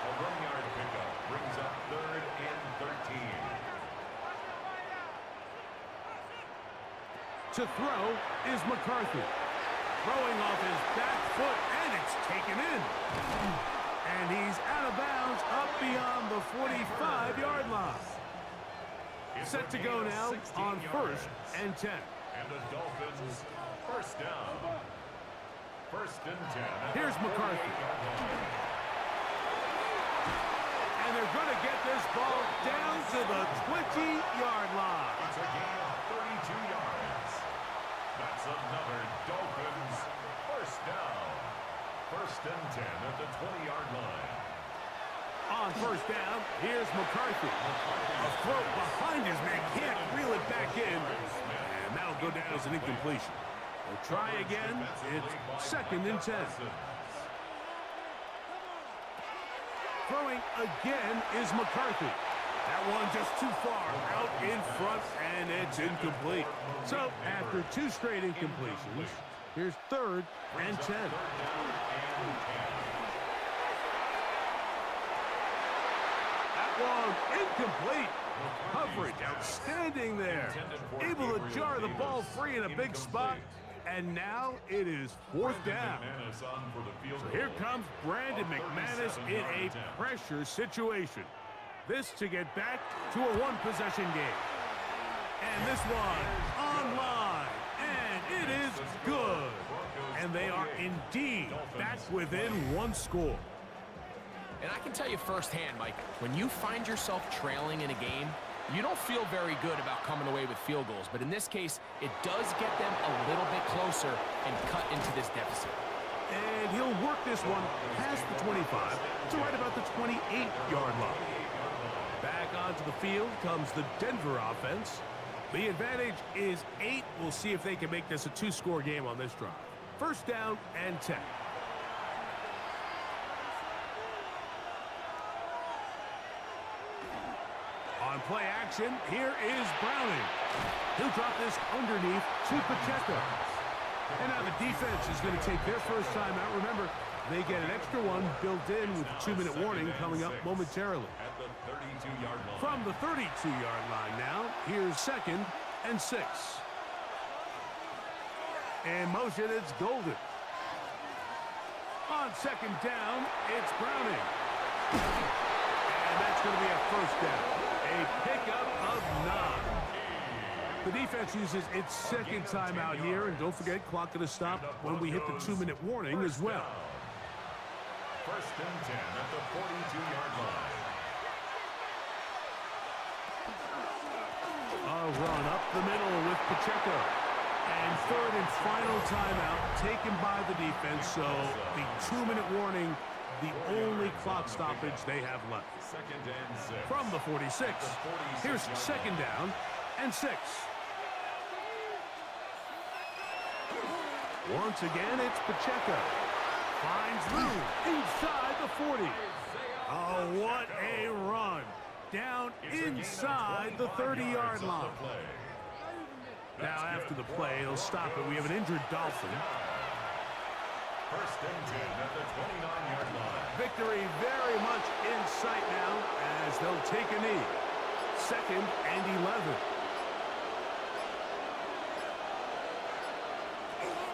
A 1-yard pickup brings up 3rd and 13. To throw is McCarthy. Throwing off his back foot, and it's taken in. And he's out of bounds up beyond the 45-yard line. Set to go now on 1st and 10. And the Dolphins 1st down. 1st and 10. Here's McCarthy. And they're going to get this ball down to the 20-yard line. It's a gain of 32 yards. That's another Dolphins 1st down. 1st and 10 at the 20-yard line. On 1st down, here's McCarthy. A throw behind his man, can't reel it back in. And And that'll go down as an incompletion. They'll try again. It's 2nd and 10. Throwing again is McCarthy. That one just too far out in front, and it's incomplete. So after 2 straight incompletions, here's 3rd and 10. That one incomplete. Coverage outstanding there. Able to jar the ball free in a big spot. And now it is 4th down. So here comes Brandon McManus in a pressure situation. This to get back to a 1-possession game. And this one online. And it is good. And they are indeed back within 1 score. And I can tell you firsthand, Mike, when you find yourself trailing in a game, you don't feel very good about coming away with field goals. But in this case, it does get them a little bit closer and cut into this deficit. And he'll work this one past the 25 to right about the 28-yard line. Back onto the field comes the Denver offense. The advantage is 8. We'll see if they can make this a 2-score game on this drive. 1st down and 10. On play action, here is Browning. He'll drop this underneath to Pacheco. And now the defense is going to take their first time out. Remember, they get an extra one built in with a 2-minute warning coming up momentarily. From the 32-yard line now, here's 2nd and 6. In motion, it's Golden. On 2nd down, it's Browning. And that's going to be a 1st down. A pickup of 9. The defense uses its 2nd timeout here, and don't forget, clock going to stop when we hit the 2-minute warning as well. 1st and 10 at the 42-yard line. A run up the middle with Pacheco. And 3rd and final timeout taken by the defense, so the 2-minute warning, the only clock stoppage they have left. 2nd and 6. From the 46, here's 2nd down and 6. Once again, it's Pacheco. Finds room inside the 40. Oh, what a run. Down inside the 30-yard line. Now, after the play, he'll stop it. We have an injured Dolphin. 1st and 10 at the 29-yard line. Victory very much in sight now as they'll take a knee. 2nd and 11.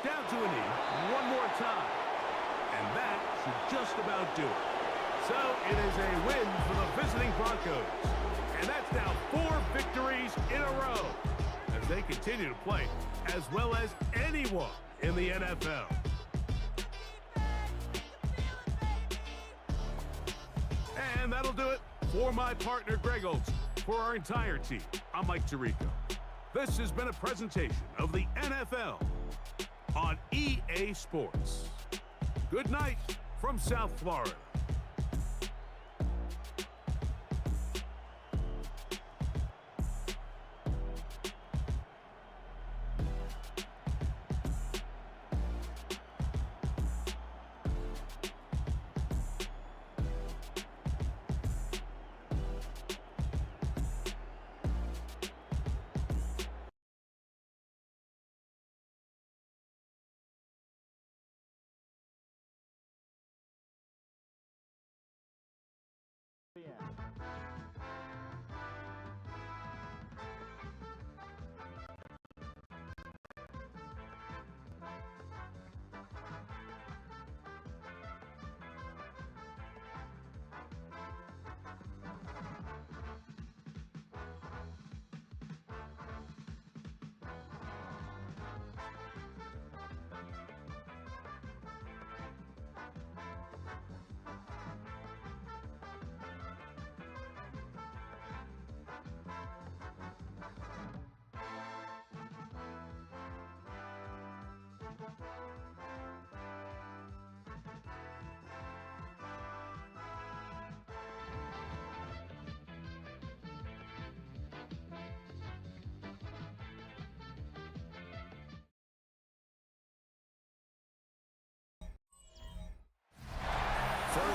Down to a knee one more time. And that should just about do it. So it is a win for the visiting Broncos. And that's now 4 victories in a row as they continue to play as well as anyone in the NFL. And that'll do it for my partner, Greg Olson. For our entire team, I'm Mike Tirico. This has been a presentation of the NFL on EA Sports. Good night from South Florida.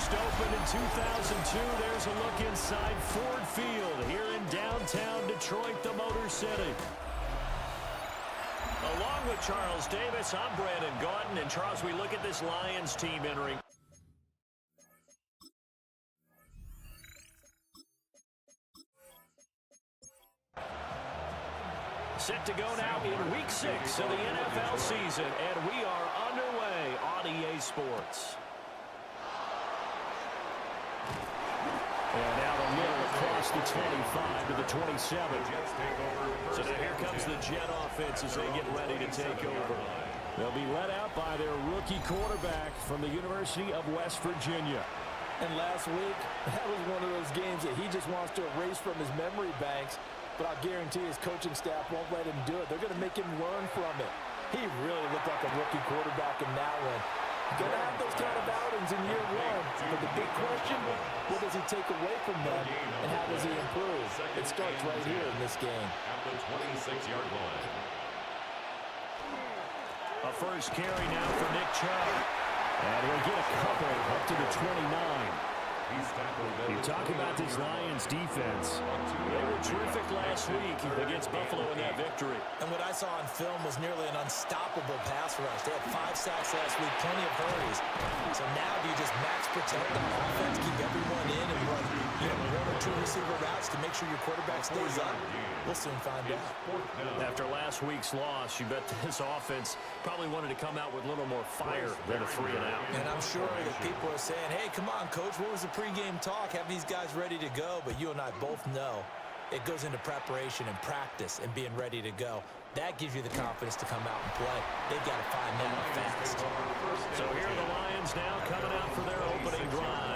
first opened in 2002. There's a look inside Ford Field here in downtown Detroit, the Motor City. Along with Charles Davis, I'm Brandon Gaudin. And Charles, we look at this Lions team entering. Set to go now in Week 6 of the NFL season, and we are underway on EA Sports. And now the middle across the 25 to the 27. So now here comes the Jet offense as they get ready to take over. They'll be led out by their rookie quarterback from the University of West Virginia. And last week, that was one of those games that he just wants to erase from his memory banks. But I guarantee his coaching staff won't let him do it. They're going to make him learn from it. He really looked like a rookie quarterback in that one. Going to have those kind of outings in year one. But the big question, what does he take away from them, and how does he improve? It starts right here in this game. At the 26-yard line. A first carry now for Nick Chubb. And he'll get a couple up to the 29. You talk about this Lions defense. They were terrific last week against Buffalo in that victory. And what I saw on film was nearly an unstoppable pass rush. They had 5 sacks last week, plenty of hurries. So now do you just max protect the offense, keep everyone in, and run 1 or 2 receiver routes to make sure your quarterback stays up? We'll soon find out. After last week's loss, you bet this offense probably wanted to come out with a little more fire than a 3-and-out. And I'm sure that people are saying, hey, come on, Coach, what was the pregame talk? Have these guys ready to go? But you and I both know it goes into preparation and practice and being ready to go. That gives you the confidence to come out and play. They've got to find that fast. So here are the Lions now coming out for their opening drive.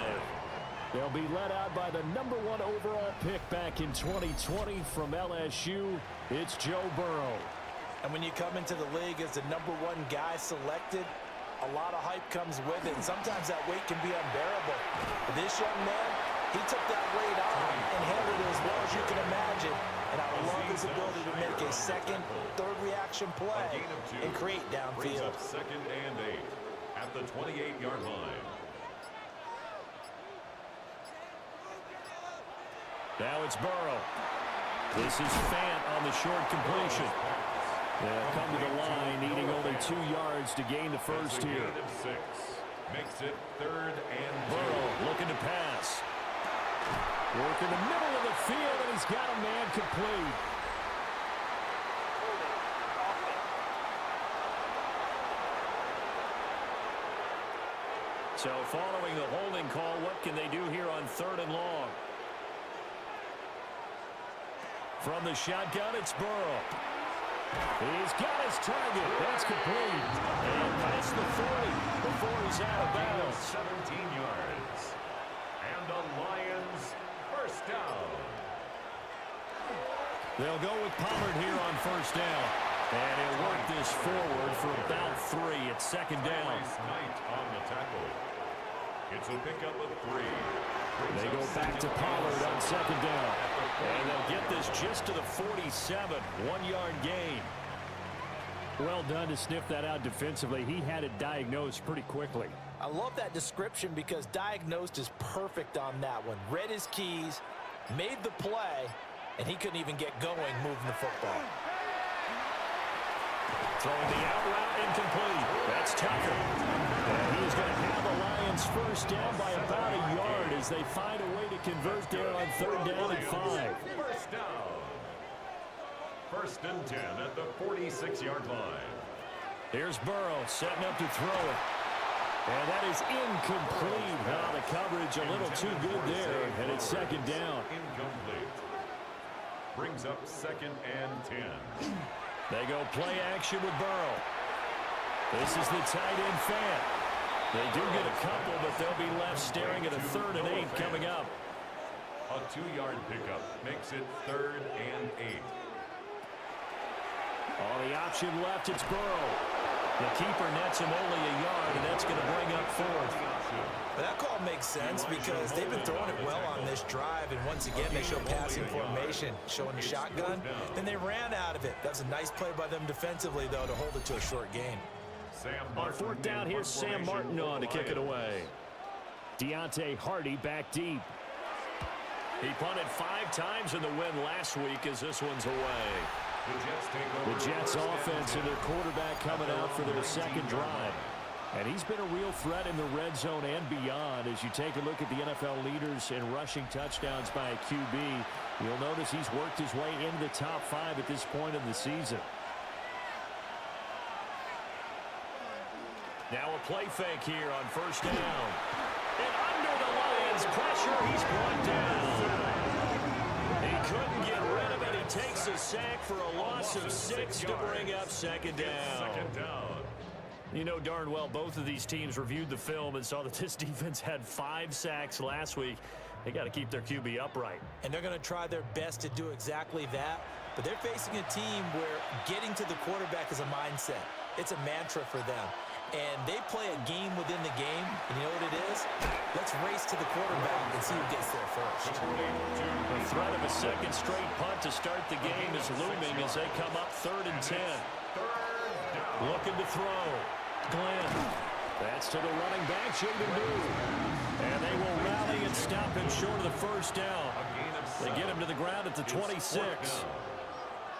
They'll be led out by the #1 overall pick back in 2020 from LSU. It's Joe Burrow. And when you come into the league as the #1 guy selected, a lot of hype comes with it, and sometimes that weight can be unbearable. But this young man, he took that weight on and handled it as well as you can imagine. And I love his ability to make a second, third reaction play and create downfield. Second and 8 at the 28-yard line. Now it's Burrow. This is Fant on the short completion. They'll come to the line, needing only 2 yards to gain the first here. Makes it 3rd and 2. Burrow looking to pass. Work in the middle of the field, and he's got a man complete. So following the holding call, what can they do here on 3rd and long? From the shotgun, it's Burrow. He's got his target. That's complete. And past the 40 before he's out of bounds. 17 yards. And the Lions first down. They'll go with Pollard here on first down. And he'll work this forward for about 3 at 2nd down. Nice night on the tackle. It's a pickup of 3. They go back to Pollard on 2nd down. And they'll get this just to the 47, 1-yard gain. Well done to sniff that out defensively. He had it diagnosed pretty quickly. I love that description because diagnosed is perfect on that one. Read his keys, made the play, and he couldn't even get going moving the football. Throwing the out route incomplete. That's Tucker. And he's going to have the Lions first down by about a yard as they find a way to convert there on 3rd down and 5. First down. 1st and 10 at the 46-yard line. Here's Burrow setting up to throw it. And that is incomplete. Now the coverage a little too good there, and it's 2nd down. Incomplete. Brings up 2nd and 10. They go play action with Burrow. This is the tight end Fant. They do get a couple, but they'll be left staring at a 3rd and 8 coming up. A 2-yard pickup makes it 3rd and 8. On the option left, it's Burrow. The keeper nets him only a yard, and that's going to bring up 4th. But that call makes sense because they've been throwing it well on this drive, and once again they show passing formation, showing the shotgun, and they ran out of it. That was a nice play by them defensively, though, to hold it to a short gain. On 4th down, here's Sam Martin on to kick it away. Deontay Hardy back deep. He punted 5 times in the win last week as this one's away. The Jets offense and their quarterback coming out for their second drive. And he's been a real threat in the red zone and beyond. As you take a look at the NFL leaders in rushing touchdowns by a QB, you'll notice he's worked his way into the top 5 at this point in the season. Now a play fake here on first down. And under the Lions' pressure, he's brought down. He couldn't get rid of it. He takes a sack for a loss of 6 to bring up second down. You know darn well both of these teams reviewed the film and saw that this defense had 5 sacks last week. They got to keep their QB upright. And they're going to try their best to do exactly that. But they're facing a team where getting to the quarterback is a mindset. It's a mantra for them. And they play a game within the game. And you know what it is? Let's race to the quarterback and see who gets there first. The threat of a second straight punt to start the game is looming as they come up 3rd and 10. Looking to throw. Glenn. That's to the running back, Jaden Due. And they will rally and stop him short of the first down. They get him to the ground at the 26.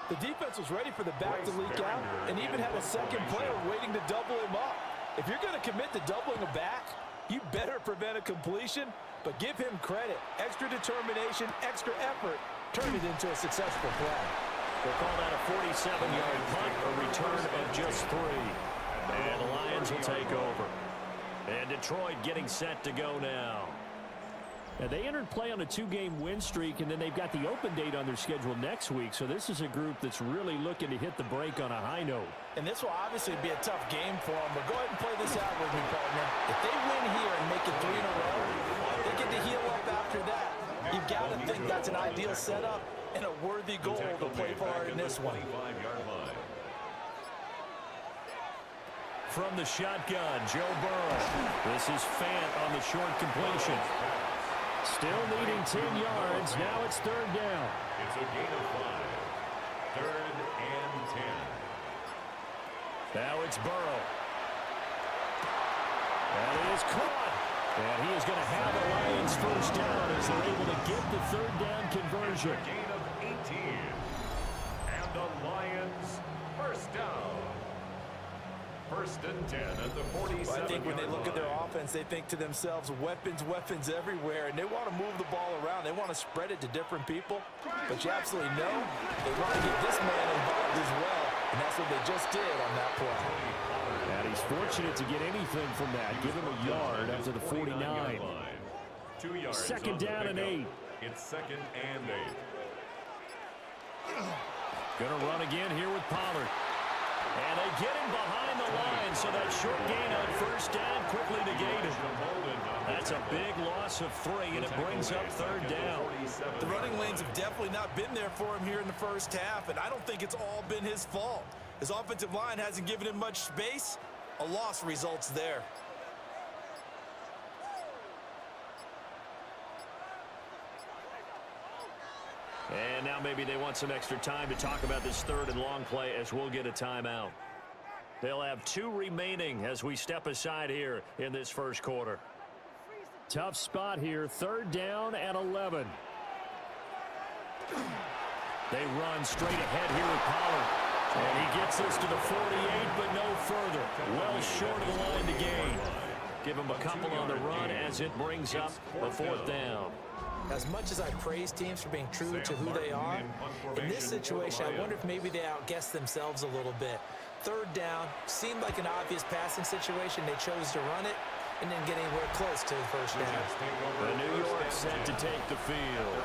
The defense was ready for the back to leak out and even had a second player waiting to double him up. If you're going to commit to doubling a back, you better prevent a completion, but give him credit. Extra determination, extra effort, turn it into a successful play. They'll call that a 47-yard punt, a return of just 3. And the Lions will take over. And Detroit getting set to go now. Now, they entered play on a 2-game win streak, and then they've got the open date on their schedule next week. So this is a group that's really looking to hit the break on a high note. And this will obviously be a tough game for them, but go ahead and play this out with me, partner. If they win here and make it 3 in a row, they get to heal up after that. You've got to think that's an ideal setup and a worthy goal to play for in this one. From the shotgun, Joe Burrow. This is Fant on the short completion. Still needing 10 yards. Now it's 3rd down. It's a gain of 5. 3rd and 10. Now it's Burrow. That is caught. And he is going to have the Lions first down as they're able to get the 3rd down conversion. It's a gain of 18. And the Lions first down. 1st and 10 at the 47. Well, I think when they look at their offense, they think to themselves, weapons, weapons everywhere, and they want to move the ball around. They want to spread it to different people, but you absolutely know they want to get this man involved as well, and that's what they just did on that play. And he's fortunate to get anything from that. Give him a yard up to the 49. 2 yards. 2nd down and 8. It's 2nd and 8. Gonna run again here with Pollard. And they get him behind the line, so that short gain on first down quickly negated. That's a big loss of 3, and it brings up 3rd down. The running lanes have definitely not been there for him here in the first half, and I don't think it's all been his fault. His offensive line hasn't given him much space. A loss results there. And now maybe they want some extra time to talk about this 3rd and long play as we'll get a timeout. They'll have 2 remaining as we step aside here in this first quarter. Tough spot here, 3rd down and 11. They run straight ahead here with Pollard. And he gets this to the 48, but no further. Well short of the line to gain. Give him a couple on the run as it brings up the 4th down. As much as I praise teams for being true to who they are, in this situation, I wonder if maybe they outguessed themselves a little bit. 3rd down, seemed like an obvious passing situation. They chose to run it and didn't get anywhere close to the first down. The New York set to take the field.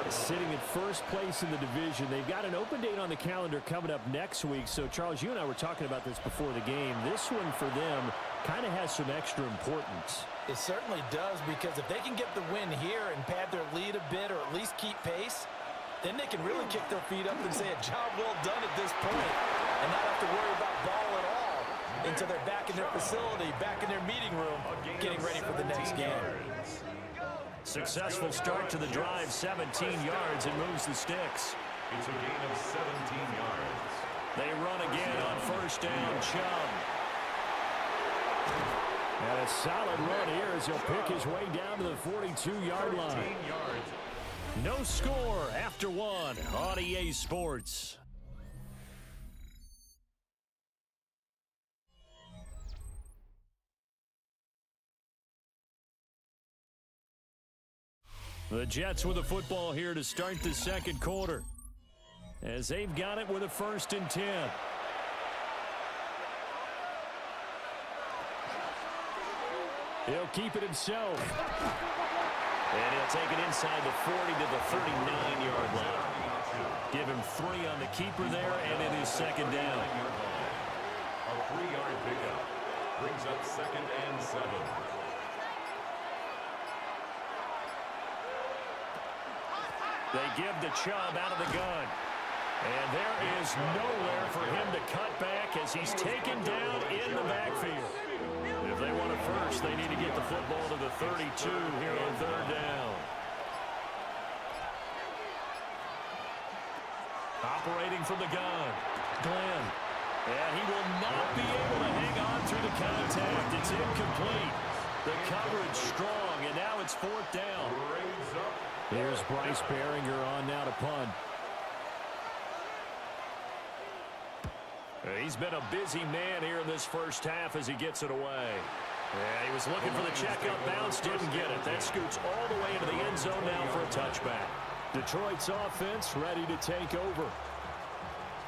Sitting in first place in the division. They've got an open date on the calendar coming up next week. So, Charles, you and I were talking about this before the game. This one for them kind of has some extra importance. It certainly does, because if they can get the win here and pad their lead a bit or at least keep pace, then they can really kick their feet up and say a job well done at this point and not have to worry about ball at all until they're back in their facility, back in their meeting room, getting ready for the next game. Successful start to the drive, 17 yards, and moves the sticks. It's a gain of 17 yards. They run again on first down, Chubb. And a solid run here as he'll pick his way down to the 42-yard line. No score after one on EA Sports. The Jets with the football here to start the second quarter, as they've got it with a 1st and 10. He'll keep it himself. And he'll take it inside the 40 to the 39-yard line. Give him 3 on the keeper there, and it is 2nd down. A 3-yard pickup brings up 2nd and 7. They give the Chubb out of the gun. And there is nowhere for him to cut back as he's taken down in the backfield. If they want a first, they need to get the football to the 32 here on 3rd down. Operating from the gun, Glenn. And he will not be able to hang on through the contact. It's incomplete. The coverage strong, and now it's 4th down. Here's Bryce Behringer on now to punt. He's been a busy man here in this first half as he gets it away. Yeah, he was looking for the checkup bounce, didn't get it. That scoots all the way into the end zone now for a touchback. Detroit's offense ready to take over.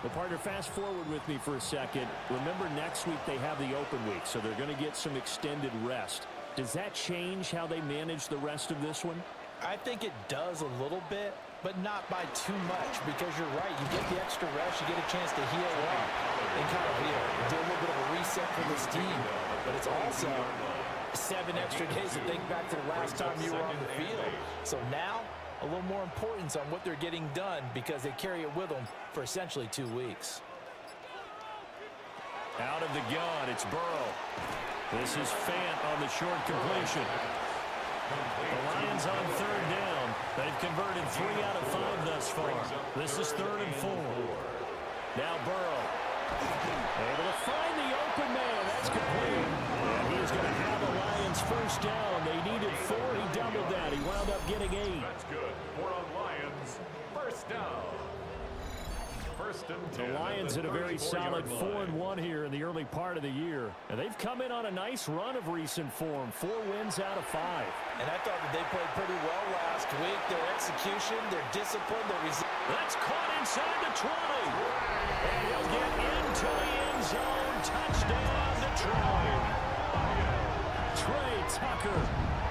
Well, partner, fast forward with me for a second. Remember, next week they have the open week, so they're going to get some extended rest. Does that change how they manage the rest of this one? I think it does a little bit, but not by too much, because you're right. You get the extra rest, you get a chance to heal up and kind of do a little bit of a reset for this team. But it's also 7 extra days to think back to the last time you were on the field. So now, a little more importance on what they're getting done, because they carry it with them for essentially 2 weeks. Out of the gun, it's Burrow. This is Fant on the short completion. The Lions on 3rd down. They've converted 3 out of 5 thus far. This is 3rd and 4. Now Burrow. Able to find the open man. That's complete. And he's going to have the Lions 1st down. They needed 4. He doubled that. He wound up getting 8. That's good. 4 on Lions. 1st down. 1st and 10. The Lions had a very solid 4-1 here in the early part of the year. And they've come in on a nice run of recent form. 4 wins out of 5. And I thought that they played pretty well last week. Their execution, their discipline, their resilience. That's caught inside the 20. And he'll get into the end zone. Touchdown, Detroit. Trey Tucker,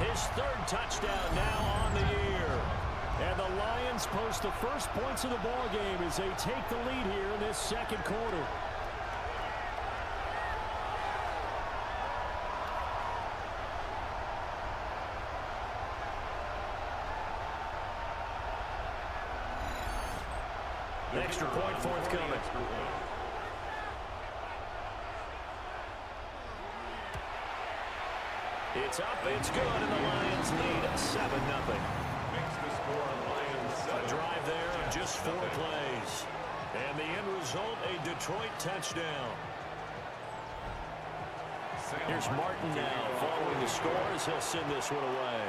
his 3rd touchdown now on the year. And the Lions post the first points of the ball game as they take the lead here in this second quarter. Extra point forthcoming. It's up, it's good, and the Lions lead 7-0. A drive there of just 4 plays. And the end result, a Detroit touchdown. Here's Martin now following the score as he'll send this one away.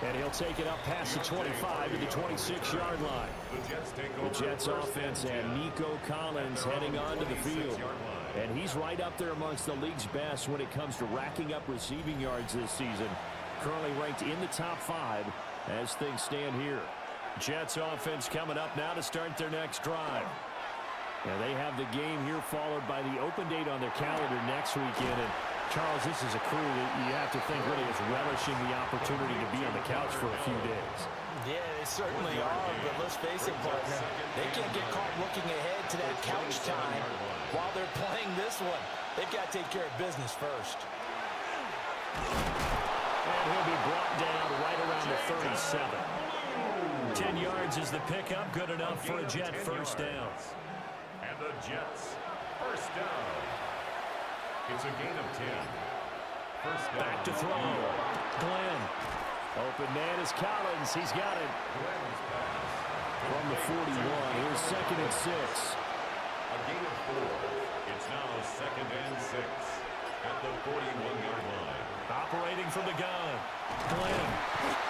And he'll take it up past the 25 to the 26-yard line. The Jets offense and Nico Collins heading onto the field. And he's right up there amongst the league's best when it comes to racking up receiving yards this season. Currently ranked in the top 5 as things stand here. Jets offense coming up now to start their next drive. And they have the game here followed by the open date on their calendar next weekend. And Charles, this is a crew that you have to think really is relishing the opportunity to be on the couch for a few days. Yeah, they certainly are, but let's face it, partner, they can't get caught looking ahead to that couch time while they're playing this one. They've got to take care of business first. And he'll be brought down right around the 37. 10 yards is the pickup, good enough for a Jet 1st down. And the Jets 1st down. It's a gain of 10. 1st down. Back to throw. Glenn. Open man is Collins. He's got it. From the 41. Here's 2nd and 6. A gain of 4. It's now 2nd and 6 at the 41-yard line. Operating from the gun. Glenn.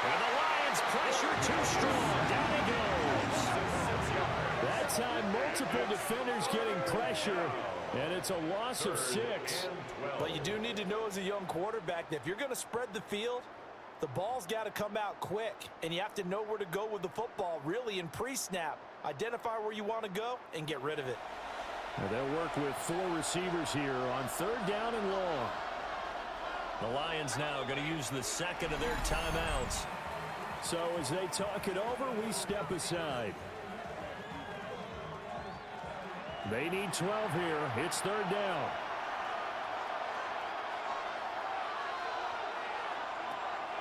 And the Lions pressure too strong. Down he goes. That time, multiple defenders getting pressure, and it's a loss of 6. But you do need to know as a young quarterback that if you're going to spread the field, the ball's got to come out quick, and you have to know where to go with the football, really in pre-snap. Identify where you want to go and get rid of it. Well, they'll work with 4 receivers here on 3rd down and long. The Lions now going to use the second of their timeouts. So as they talk it over, we step aside. They need 12 here. It's 3rd down.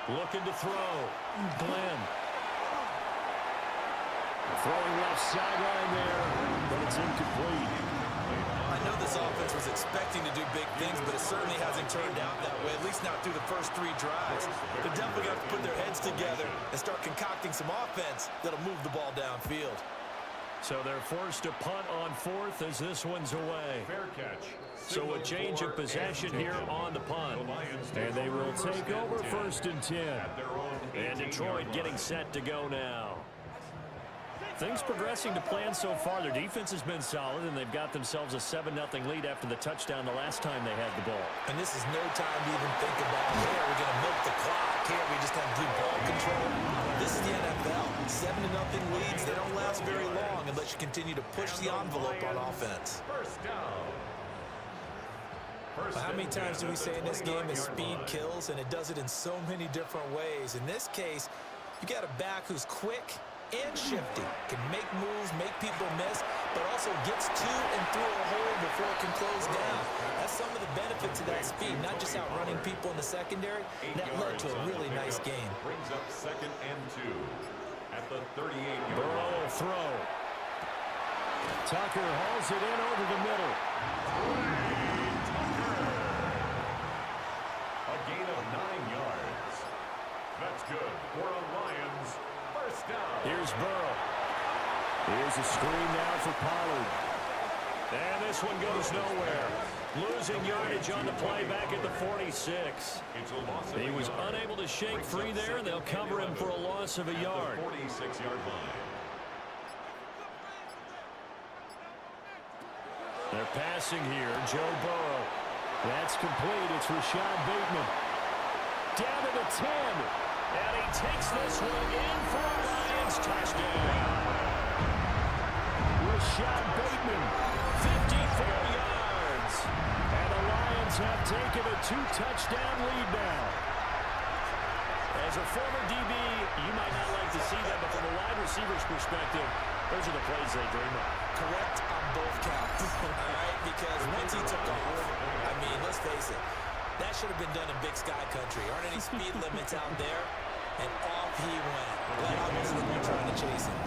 Looking to throw. Glenn. Throwing left sideline there, but it's incomplete. I know this offense was expecting to do big things, but it certainly hasn't turned out that way, at least not through the first 3 drives. They're definitely going to have to put their heads together and start concocting some offense that'll move the ball downfield. So they're forced to punt on 4th as this one's away. Fair catch. So a change of possession here on the punt. And they will take over 1st and 10. And Detroit getting set to go now. Things progressing to plan so far. Their defense has been solid, and they've got themselves a 7-0 lead after the touchdown the last time they had the ball. And this is no time to even think about, hey, are we going to milk the clock? Here we just have good ball control. This is the NFL. 7-0 leads, they don't last very long unless you continue to push the envelope on offense. First down. How many times do we say in this game that speed kills, and it does it in so many different ways? In this case, you got a back who's quick and shifty, can make moves, make people miss, but also gets to and through a hole before it can close down. That's some of the benefits of that speed, not just outrunning people in the secondary. That led to a really nice game. Brings up 2nd and 2 at the 38-yard Burrow line. will throw. Tucker hauls it in over the middle. A gain of 9 yards. That's good for a Lions first down. Here's Burrow. Here's a screen now for Pollard. And this one goes nowhere. Losing yardage on the play back at the 46. It's a loss of He a was yard. unable to shake free there, and they'll cover him for a loss of a yard. 46-yard line. They're passing here. Joe Burrow. That's complete. It's Rashad Bateman. Down to the 10. And he takes this one in for a Lions touchdown. Rashad Bateman, 54 yards. And the Lions have taken a 2-touchdown lead now. As a former DB, you might not like to see that, but from a wide receiver's perspective, those are the plays they dream of. Correct on both counts, all right? Because once he took off, I mean, let's face it, that should have been done in Big Sky Country. Aren't any speed limits out there? And off he went. Glad I wasn't the one trying to chase him.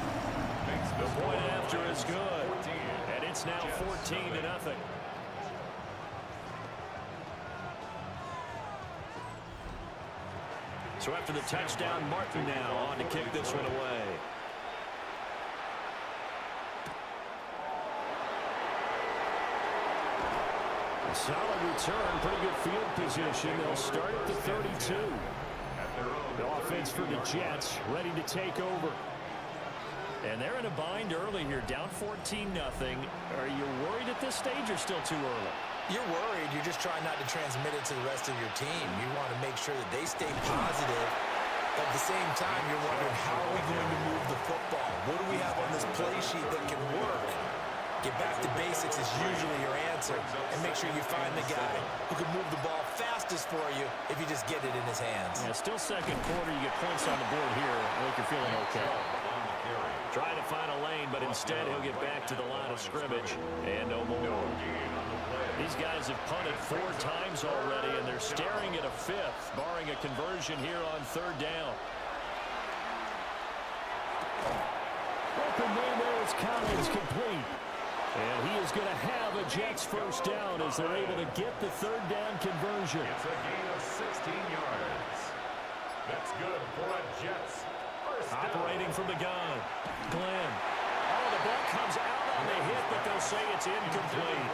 The point after is good. And it's now 14-0. So after the touchdown, Martin now on to kick this one away. A solid return, pretty good field position. They'll start at the 32. The offense for the Jets, ready to take over. And they're in a bind early here, down 14-0. Are you worried at this stage or still too early? You're worried. You're just trying not to transmit it to the rest of your team. You want to make sure that they stay positive. But at the same time, you're wondering, how are we going to move the football? What do we have on this play sheet that can work? Get back to basics is usually your answer. And make sure you find the guy who can move the ball fastest for you if you just get it in his hands. Yeah, still second quarter. You get points on the board here. I think you're feeling okay. Trying to find a lane, but instead he'll get back to the line of scrimmage. And no more. These guys have punted 4 times already, and they're staring at a 5th, barring a conversion here on 3rd down. Open man there is Collins, complete. And he is going to have a Jets first down as they're able to get the 3rd down conversion. It's a gain of 16 yards. That's good for a Jets first down. Operating from the gun. Glenn. Oh, the ball comes out on the hit, but they'll say it's incomplete.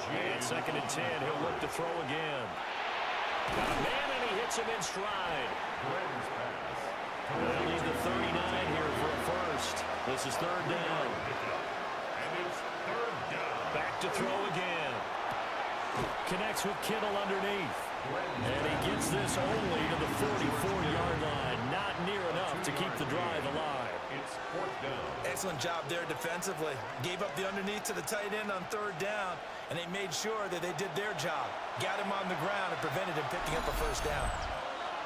And 2nd and 10, he'll look to throw again. Got a man, and he hits him in stride. They'll leave the 39 here for a first. This is 3rd down. Back to throw again. Connects with Kittle underneath. And he gets this only to the 44-yard line. Not near enough to keep the drive alive. It's 4th down. Excellent job there defensively. Gave up the underneath to the tight end on 3rd down, and they made sure that they did their job. Got him on the ground and prevented him picking up a 1st down.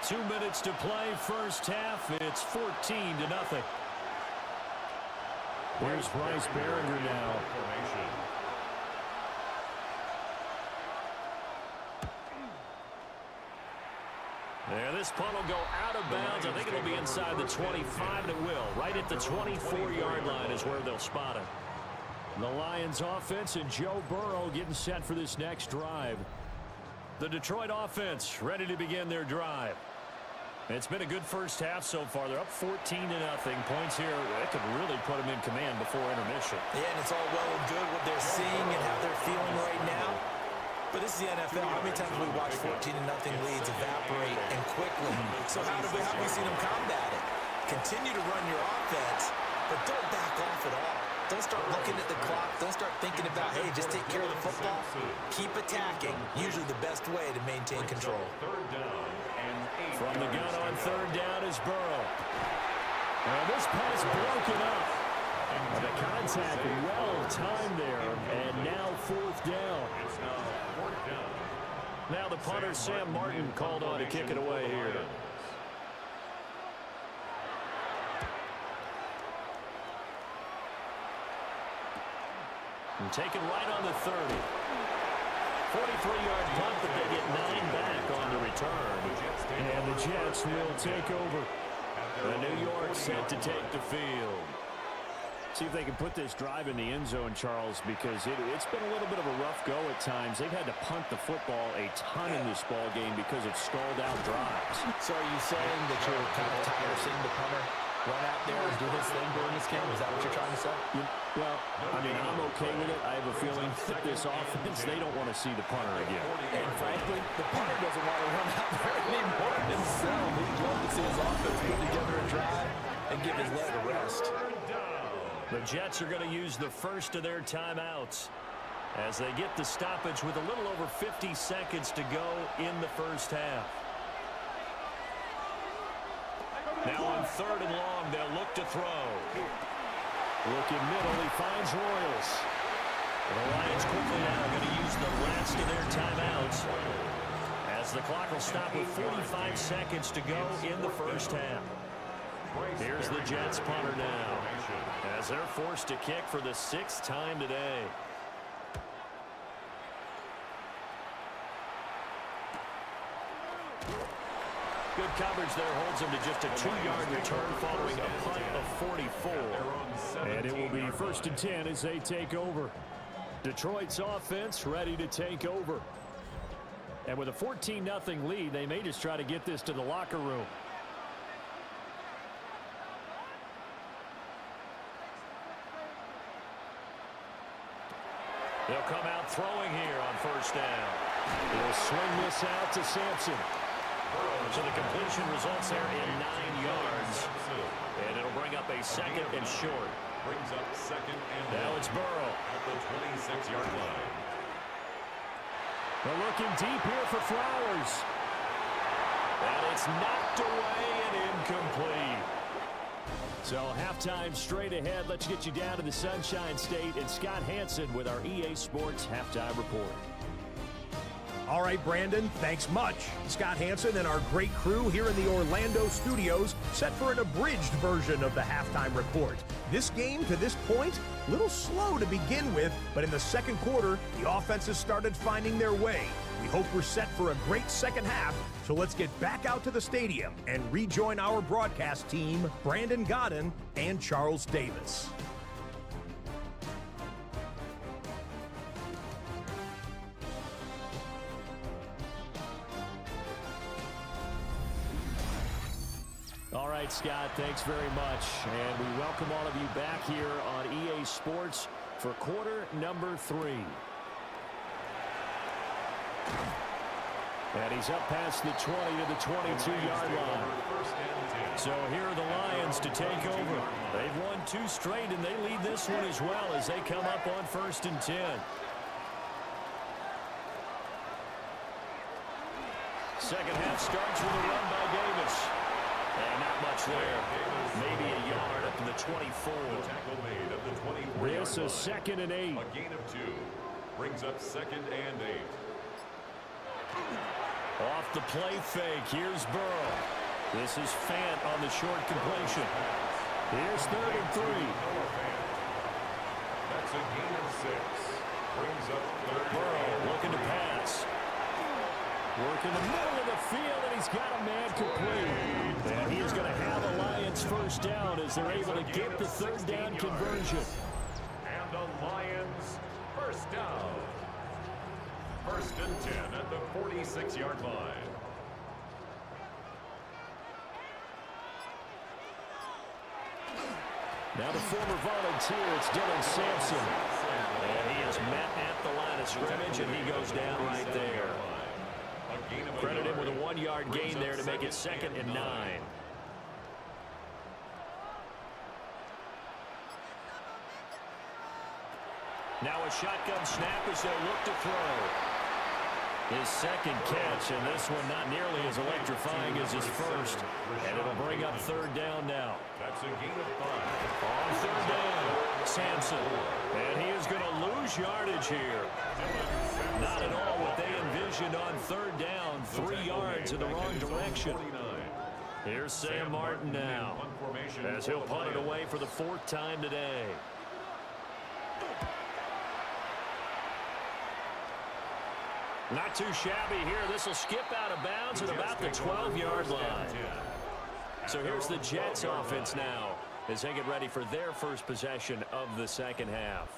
2 minutes to play, first half. It's 14-0. Here's Bryce Behringer now. There, this punt will go out of bounds. I think it'll be inside the 25, and it will. Right at the 24-yard line is where they'll spot it. The Lions offense and Joe Burrow getting set for this next drive. The Detroit offense ready to begin their drive. It's been a good first half so far. They're up 14-0. Points here, it could really put them in command before intermission. Yeah, and it's all well and good what they're seeing and how they're feeling right now. But this is the NFL. How many times we watch 14-0 leads evaporate and quickly? So how have we seen them combat it? Continue to run your offense, but don't back off at all. Don't start looking at the clock. Don't start thinking about, hey, just take care of the football. Keep attacking. Usually the best way to maintain control. From the gun on 3rd down is Burrow. And this pass broken up. And the contact well timed there. And now 4th down. Now the punter, Sam Martin, called on to kick it away here. And taken right on the 30. 43-yard punt, but they get 9 back on the return. And the Jets will take over. The New York set to take the field. See if they can put this drive in the end zone, Charles, because it's been a little bit of a rough go at times. They've had to punt the football a ton in this ball game because of stalled-out drives. So are you saying that you're kind of tired of seeing the punter run out there and do his thing during this game? Is that what you're trying to say? Well, I mean, I'm okay with it. I have a feeling that this offense, they don't want to see the punter again. And frankly, the punter doesn't want to run out there anymore himself. He'd love to see his offense put together a drive and give his leg a rest. The Jets are going to use the first of their timeouts as they get the stoppage with a little over 50 seconds to go in the first half. Now on 3rd and long, they'll look to throw. Looking middle, he finds Royals. The Lions quickly now going to use the last of their timeouts as the clock will stop with 45 seconds to go in the first half. Here's the Jets punter now as they're forced to kick for the 6th time today. Good coverage there holds him to just a 2-yard return following a punt of 44. And it will be 1st and 10 as they take over. Detroit's offense ready to take over. And with a 14-0 lead, they may just try to get this to the locker room. They'll come out throwing here on 1st down. They'll swing this out to Sampson. So the completion results there in 9 yards. And it'll bring up a 2nd and short. Brings up 2nd and now it's Burrow. At the 26-yard line. They're looking deep here for Flowers. And it's knocked away and incomplete. So halftime straight ahead. Let's get you down to the Sunshine State and Scott Hansen with our EA Sports Halftime Report. All right, Brandon, thanks much. Scott Hansen and our great crew here in the Orlando studios set for an abridged version of the halftime report. This game, to this point, a little slow to begin with, but in the second quarter, the offenses started finding their way. We hope we're set for a great second half, so let's get back out to the stadium and rejoin our broadcast team, Brandon Godden and Charles Davis. All right, right, Scott, thanks very much. And we welcome all of you back here on EA Sports for quarter number 3. And he's up past the 20 to the 22-yard line. So here are the Lions to take over. They've won 2 straight, and they lead this one as well as they come up on 1st and 10. Second half starts with a run by Davis. And not much there. Maybe a yard up to the 24. This is 2nd and 8. A gain of 2. Brings up 2nd and 8. Off the play fake. Here's Burrow. This is Fant on the short completion. Here's 3rd and 3. That's a gain of 6. Brings up 3rd. Burrow looking to pass. Work in the middle of the field, and he's got a man complete. And he is going to have a Lions first down as they're able to get the 3rd down conversion. And the Lions first down. 1st and 10 at the 46-yard line. Now the former volunteer, it's Dylan Sampson. And he is met at the line of scrimmage, and he goes down right there. Credit him with a 1-yard gain there to make it 2nd and 9. Now a shotgun snap as they look to throw. His 2nd catch, and this one not nearly as electrifying as his first. And it'll bring up 3rd down now. That's a gain of 5. On 3rd down, Sampson. And he is going to lose yardage here. Not at all what they envisioned on 3rd down. 3 yards in the wrong direction. Here's Sam Martin now, as he'll punt it away for the 4th time today. Not too shabby here. This will skip out of bounds at about the 12-yard line. So here's the Jets offense now as they get ready for their first possession of the 2nd half.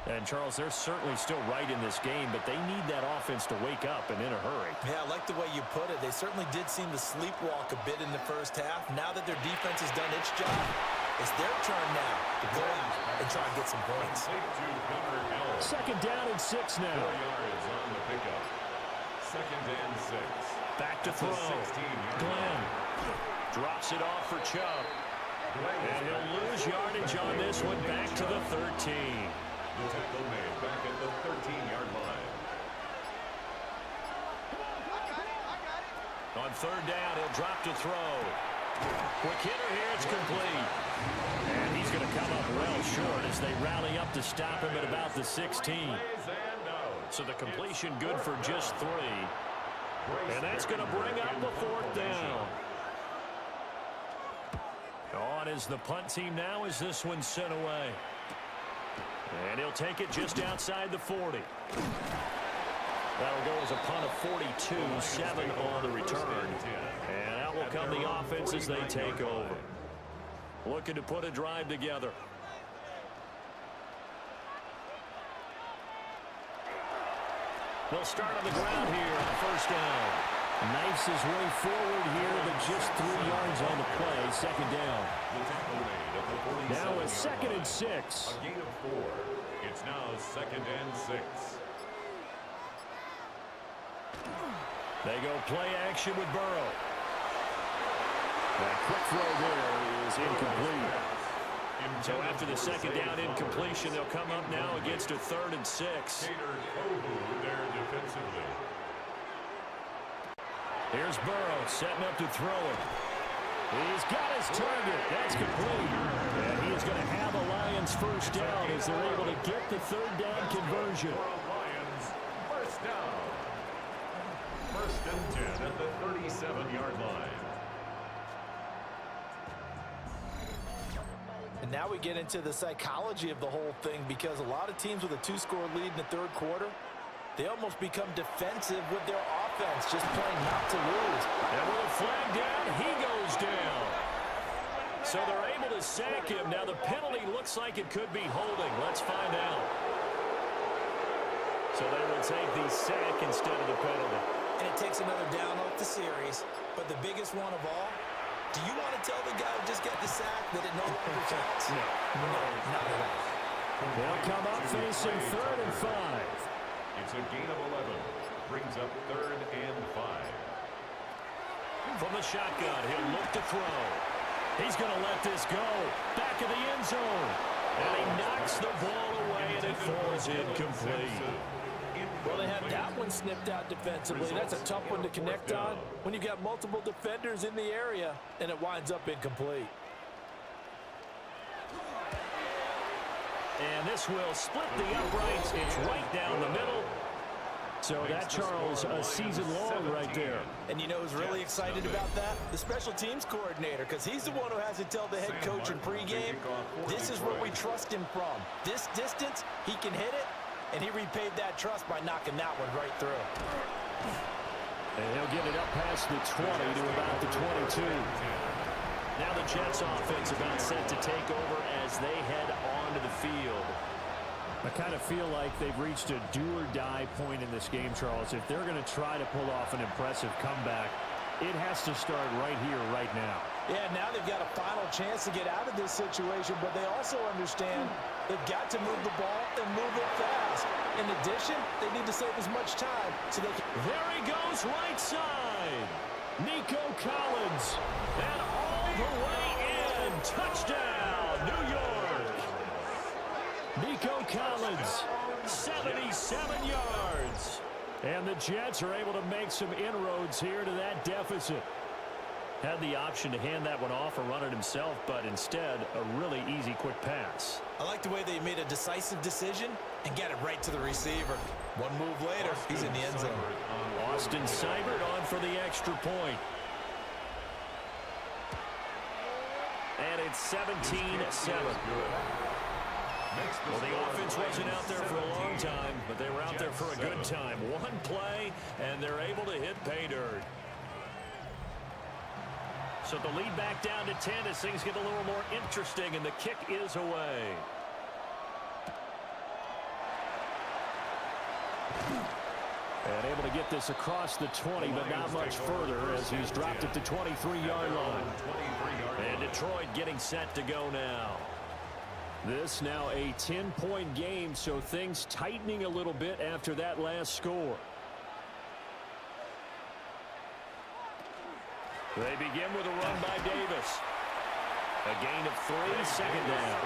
And, Charles, they're certainly still right in this game, but they need that offense to wake up and in a hurry. Yeah, I like the way you put it. They certainly did seem to sleepwalk a bit in the first half. Now that their defense has done its job, it's their turn now to go out and try and get some points. 2nd down and 6 now. 4 yards on the pickup. 2nd and 6. Back to throw. Glenn drops it off for Chubb. And he'll lose yardage on this one back to the 13. The tackle made back at the 13-yard line. On 3rd down, he'll drop to throw. Quick hitter here, it's complete. And he's going to come up well short as they rally up to stop him at about the 16. So the completion good for just 3. And that's going to bring up the 4th down. On is the punt team now as this one's sent away. And he'll take it just outside the 40. That'll go as a punt of 42, 7 on the return. And out will come the offense as they take over. Looking to put a drive together. They'll start on the ground here on 1st down. Knifes his way forward here, but just 3 yards on the play. 2nd down. Now it's 2nd and 6. A gain of 4. It's now 2nd and 6. They go play action with Burrow. That quick throw there is incomplete. So after the 2nd down incompletion, they'll come up now against a 3rd and 6. There defensively. Here's Burrow setting up to throw it. He's got his target. That's complete. And he is going to have a Lions first down as they're able to get the 3rd down conversion. Lions first down. 1st and 10 at the 37-yard line. And now we get into the psychology of the whole thing, because a lot of teams with a 2-score lead in the 3rd quarter, they almost become defensive with their offense, just playing not to lose. And with a flag down, he goes down. So they're able to sack him. Now the penalty looks like it could be holding. Let's find out. So they will take the sack instead of the penalty. And it takes another down off the series. But the biggest one of all, Do you want to tell the guy who just got the sack that it no longer counts? No, not at all. They'll come up facing 3rd and 5. It's a gain of 11. Brings up 3rd and 5. From the shotgun, he'll look to throw. He's going to let this go. Back of the end zone. And he knocks the ball away, and it falls incomplete. Well, they had that one snipped out defensively. That's a tough one to connect on when you got multiple defenders in the area, and it winds up incomplete. And this will split the uprights. It's right down the middle. So that, Charles, a season long right there. And you know who's really excited about that? The special teams coordinator, because he's the one who has to tell the head coach in pregame, this is where we trust him from. This distance, he can hit it, and he repaid that trust by knocking that one right through. And he'll get it up past the 20 to about the 22. Now the Jets offense about set to take over as they head onto the field. I kind of feel like they've reached a do-or-die point in this game, Charles. If they're going to try to pull off an impressive comeback, it has to start right here, right now. Yeah, now they've got a final chance to get out of this situation, but they also understand they've got to move the ball and move it fast. In addition, they need to save as much time so they can... There he goes, right side. Nico Collins. And all the way in. Touchdown, New York. Nico Collins, 77 yards. And the Jets are able to make some inroads here to that deficit. Had the option to hand that one off or run it himself, but instead, a really easy quick pass. I like the way they made a decisive decision and got it right to the receiver. One move later, he's in the end zone. Austin Seibert on for the extra point. And it's 17-7. Well, the offense wasn't out there for a long time, but they were out there for a good time. One play, and they're able to hit pay dirt. So the lead back down to 10 as things get a little more interesting, and the kick is away. And able to get this across the 20, but not much further as he's dropped it to 23-yard line. And Detroit getting set to go now. This now a 10-point game, so things tightening a little bit after that last score. They begin with a run by Davis. A gain of 3, second down.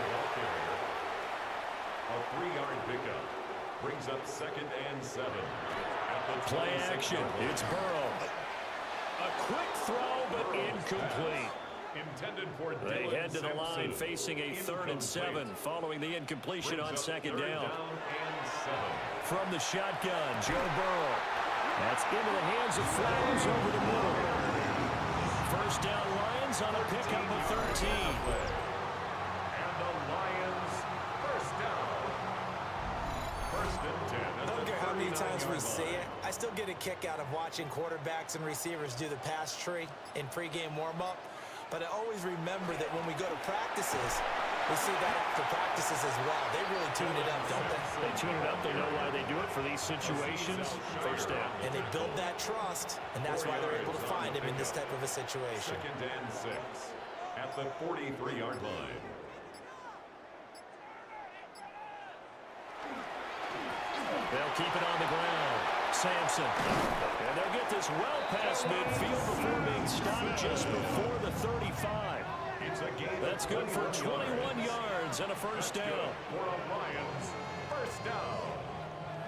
A 3-yard pickup brings up 2nd and 7. Play action. It's Burrow. A quick throw, but incomplete. Intended for they head to the line facing a 3rd and 7 following the incompletion on 2nd down. From the shotgun, Joe Burrow. That's into the hands of Flowers over the middle. First down Lions on a pickup of 13. And the Lions first down. 1st and 10. I don't care how many times we see it, I still get a kick out of watching quarterbacks and receivers do the pass tree in pregame warm-up. But I always remember that when we go to practices, we see that after practices as well. They really tune it up, don't they? They tune it up. They know why they do it for these situations. First down. And they build that trust, and that's why they're able to find him in this type of a situation. 2nd and 6 at the 43-yard line. They'll keep it on the ground. Sampson. And they'll get this well past midfield before being stopped just before the 35. That's good for 21 yards and a first down. For a Lions first down.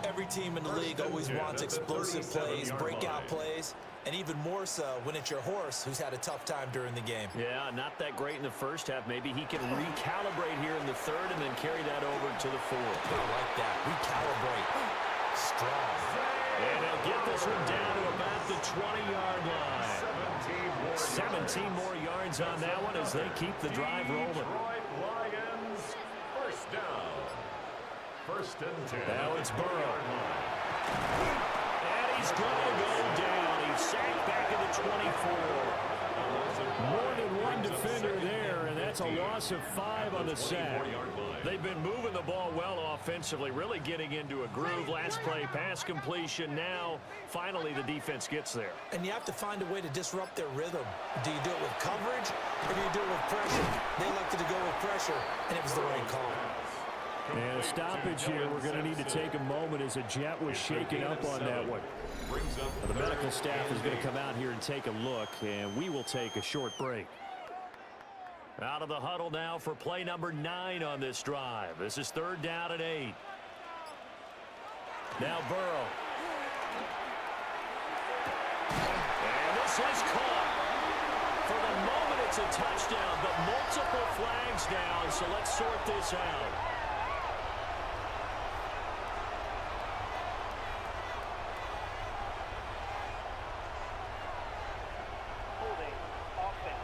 Every team in the league always wants explosive plays, breakout plays, and even more so when it's your horse who's had a tough time during the game. Yeah, not that great in the first half. Maybe he can recalibrate here in the 3rd and then carry that over to the 4th. I like that. Recalibrate. Strong. And they'll get this one down to about the 20-yard line. 17 more yards on that one as they keep the drive rolling. Detroit Lions first down. 1st and 10. Now it's Burrow. And he's going to go down. He's sacked back at the 24. More than one defender there, and that that's a loss of 5 on the sack. They've been moving the ball well offensively, really getting into a groove. Last play, pass completion. Now, finally, the defense gets there. And you have to find a way to disrupt their rhythm. Do you do it with coverage, or do you do it with pressure? They elected to go with pressure, and it was the right call. And a stoppage here. We're going to need to take a moment as a Jet was shaken up on that one. The medical staff is going to come out here and take a look, and we will take a short break. Out of the huddle now for play number 9 on this drive. This is 3rd down and 8. Now Burrow. And this is caught. For the moment, it's a touchdown, but multiple flags down, so let's sort this out. Holding. Offense.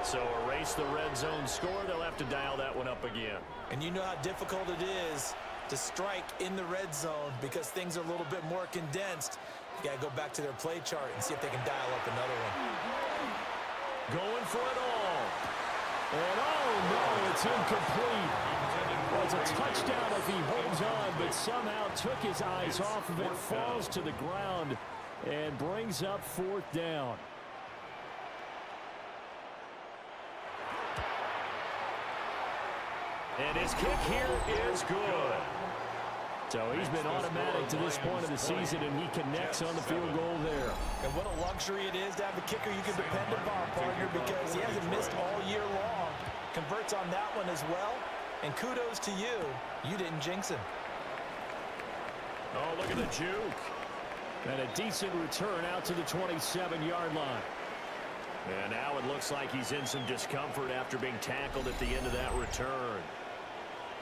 So erase the red zone score. They'll have to dial that one up again. And you know how difficult it is to strike in the red zone because things are a little bit more condensed. You got to go back to their play chart and see if they can dial up another one. Going for it all. And oh no, it's incomplete. Well, it's a touchdown if he holds on, but somehow took his eyes off of it, falls to the ground, and brings up 4th down. And his kick here is good. So he's been automatic to this point of the season, and he connects on the field goal there. And what a luxury it is to have a kicker you can depend upon, partner, because he hasn't missed all year long. Converts on that one as well. And kudos to you. You didn't jinx him. Oh, look at the juke. And a decent return out to the 27-yard line. And now it looks like he's in some discomfort after being tackled at the end of that return.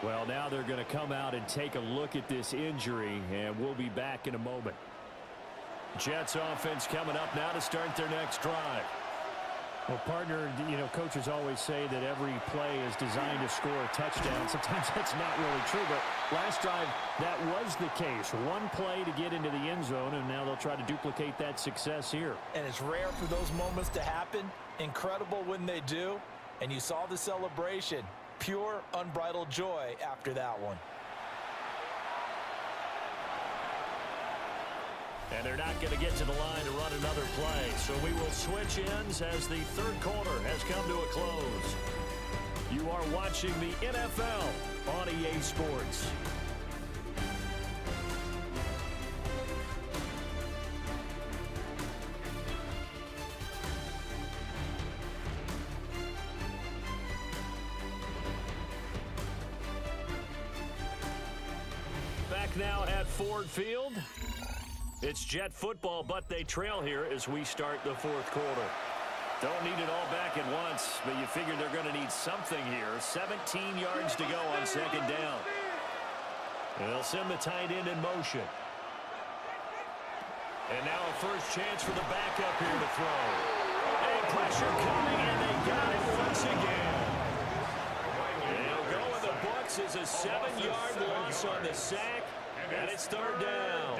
Well, now they're going to come out and take a look at this injury, and we'll be back in a moment. Jets offense coming up now to start their next drive. Well, partner, you know, coaches always say that every play is designed to score a touchdown. Sometimes that's not really true, but last drive, that was the case. One play to get into the end zone, and now they'll try to duplicate that success here. And it's rare for those moments to happen. Incredible when they do. And you saw the celebration. Pure, unbridled joy after that one. And they're not going to get to the line to run another play. So we will switch ends as the 3rd quarter has come to a close. You are watching the NFL on EA Sports. Back now at Ford Field. It's Jet football, but they trail here as we start the 4th quarter. Don't need it all back at once, but you figure they're going to need something here. 17 yards to go on 2nd down. And they'll send the tight end in motion. And now a first chance for the backup here to throw. And pressure coming, and they got it once again. They'll go in the books as a 7-yard loss on the sack, and it's 3rd down.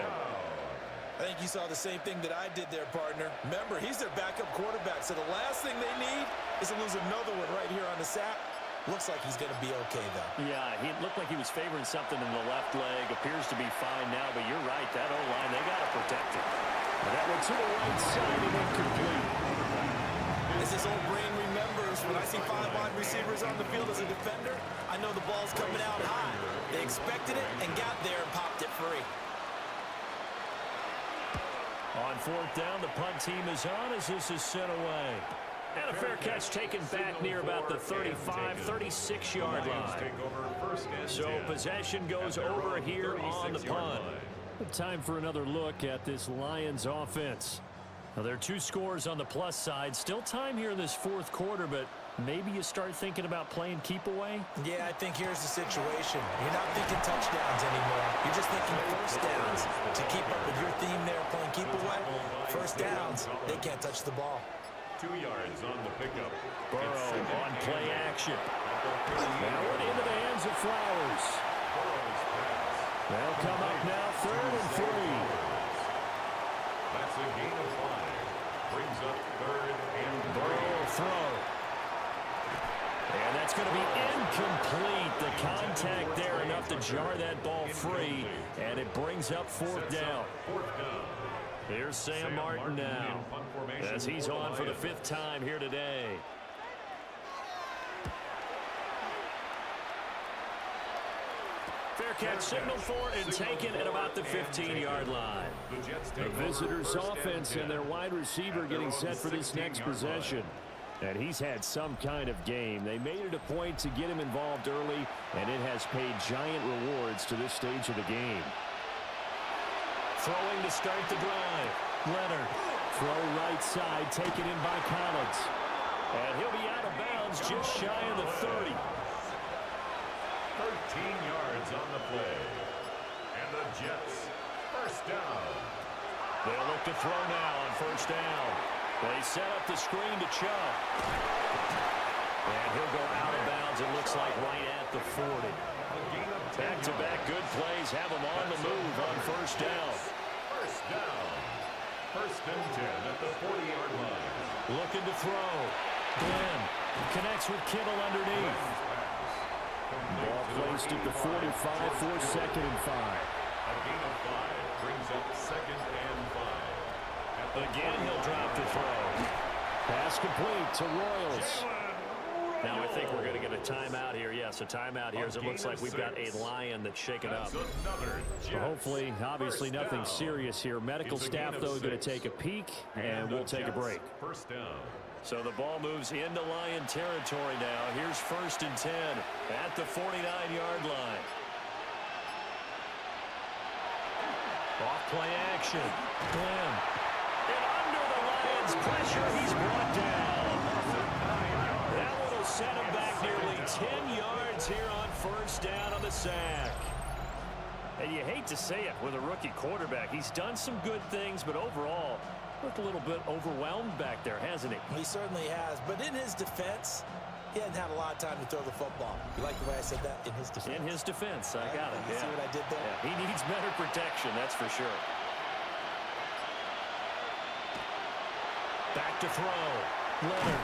I think you saw the same thing that I did there, partner. Remember, he's their backup quarterback, so the last thing they need is to lose another one right here on the sack. Looks like he's going to be okay, though. Yeah, he looked like he was favoring something in the left leg. Appears to be fine now, but you're right. That O-line, they got to protect it. That one to the right side and incomplete. As his old brain remembers, when I see 5 wide receivers on the field as a defender, I know the ball's coming out high. They expected it and got there and popped it free. On 4th down, the punt team is on as this is sent away. And a fair catch taken back near about the 35, 36-yard line. So possession goes over here on the punt. Time for another look at this Lions offense. Now, there are 2 scores on the plus side. Still time here in this 4th quarter, but maybe you start thinking about playing keep away? Yeah, I think here's the situation. You're not thinking touchdowns anymore. You're just thinking first downs. To keep up with your theme there, playing keep away, first downs, they can't touch the ball. 2 yards on the pickup. Burrow on play action. Now into the hands of Flowers. They'll come up now 3rd and 3. That's a gain of 5. brings up 3rd and Burrow will throw. And that's going to be incomplete. The contact there enough to jar that ball free, and it brings up 4th down. Here's Sam Martin now, as he's on for the 5th time here today. Fair catch signaled for and taken at about the 15-yard line. The visitors' offense and their wide receiver getting set for this next possession. And he's had some kind of game. They made it a point to get him involved early, and it has paid giant rewards to this stage of the game. Throwing to start the drive. Leonard. Throw right side, taken in by Collins. And he'll be out of bounds just shy of the 30. 13 yards on the play. And the Jets, 1st down. They'll look to throw now on 1st down. They set up the screen to Chubb. And he'll go out of bounds, it looks like, right at the 40. Back-to-back good plays have him on the move on 1st down. 1st down. 1st and 10 at the 40-yard line. Looking to throw. Glenn connects with Kittle underneath. Ball placed at the 45 for 2nd and 5. A gain of 5 brings up 2nd and 5. Again, he'll drop the throw. Pass complete to Royals. Now I think we're going to get a timeout here. Yes, a timeout here as it looks like we've got a Lion that's shaken up. So hopefully, obviously nothing serious here. Medical staff, though, going to take a peek, and we'll take a break. 1st down. So the ball moves into Lion territory now. Here's 1st and 10 at the 49-yard line. Off play action. Glenn. And under the Lions' pressure, he's brought down. That one will set him back nearly 10 yards here on 1st down on the sack. And you hate to say it with a rookie quarterback. He's done some good things, but overall, looked a little bit overwhelmed back there, hasn't he? He certainly has, but in his defense, he hasn't had a lot of time to throw the football. You like the way I said that? In his defense. In his defense, I got it. You see what I did there? Yeah, he needs better protection, that's for sure. Back to throw. Leonard.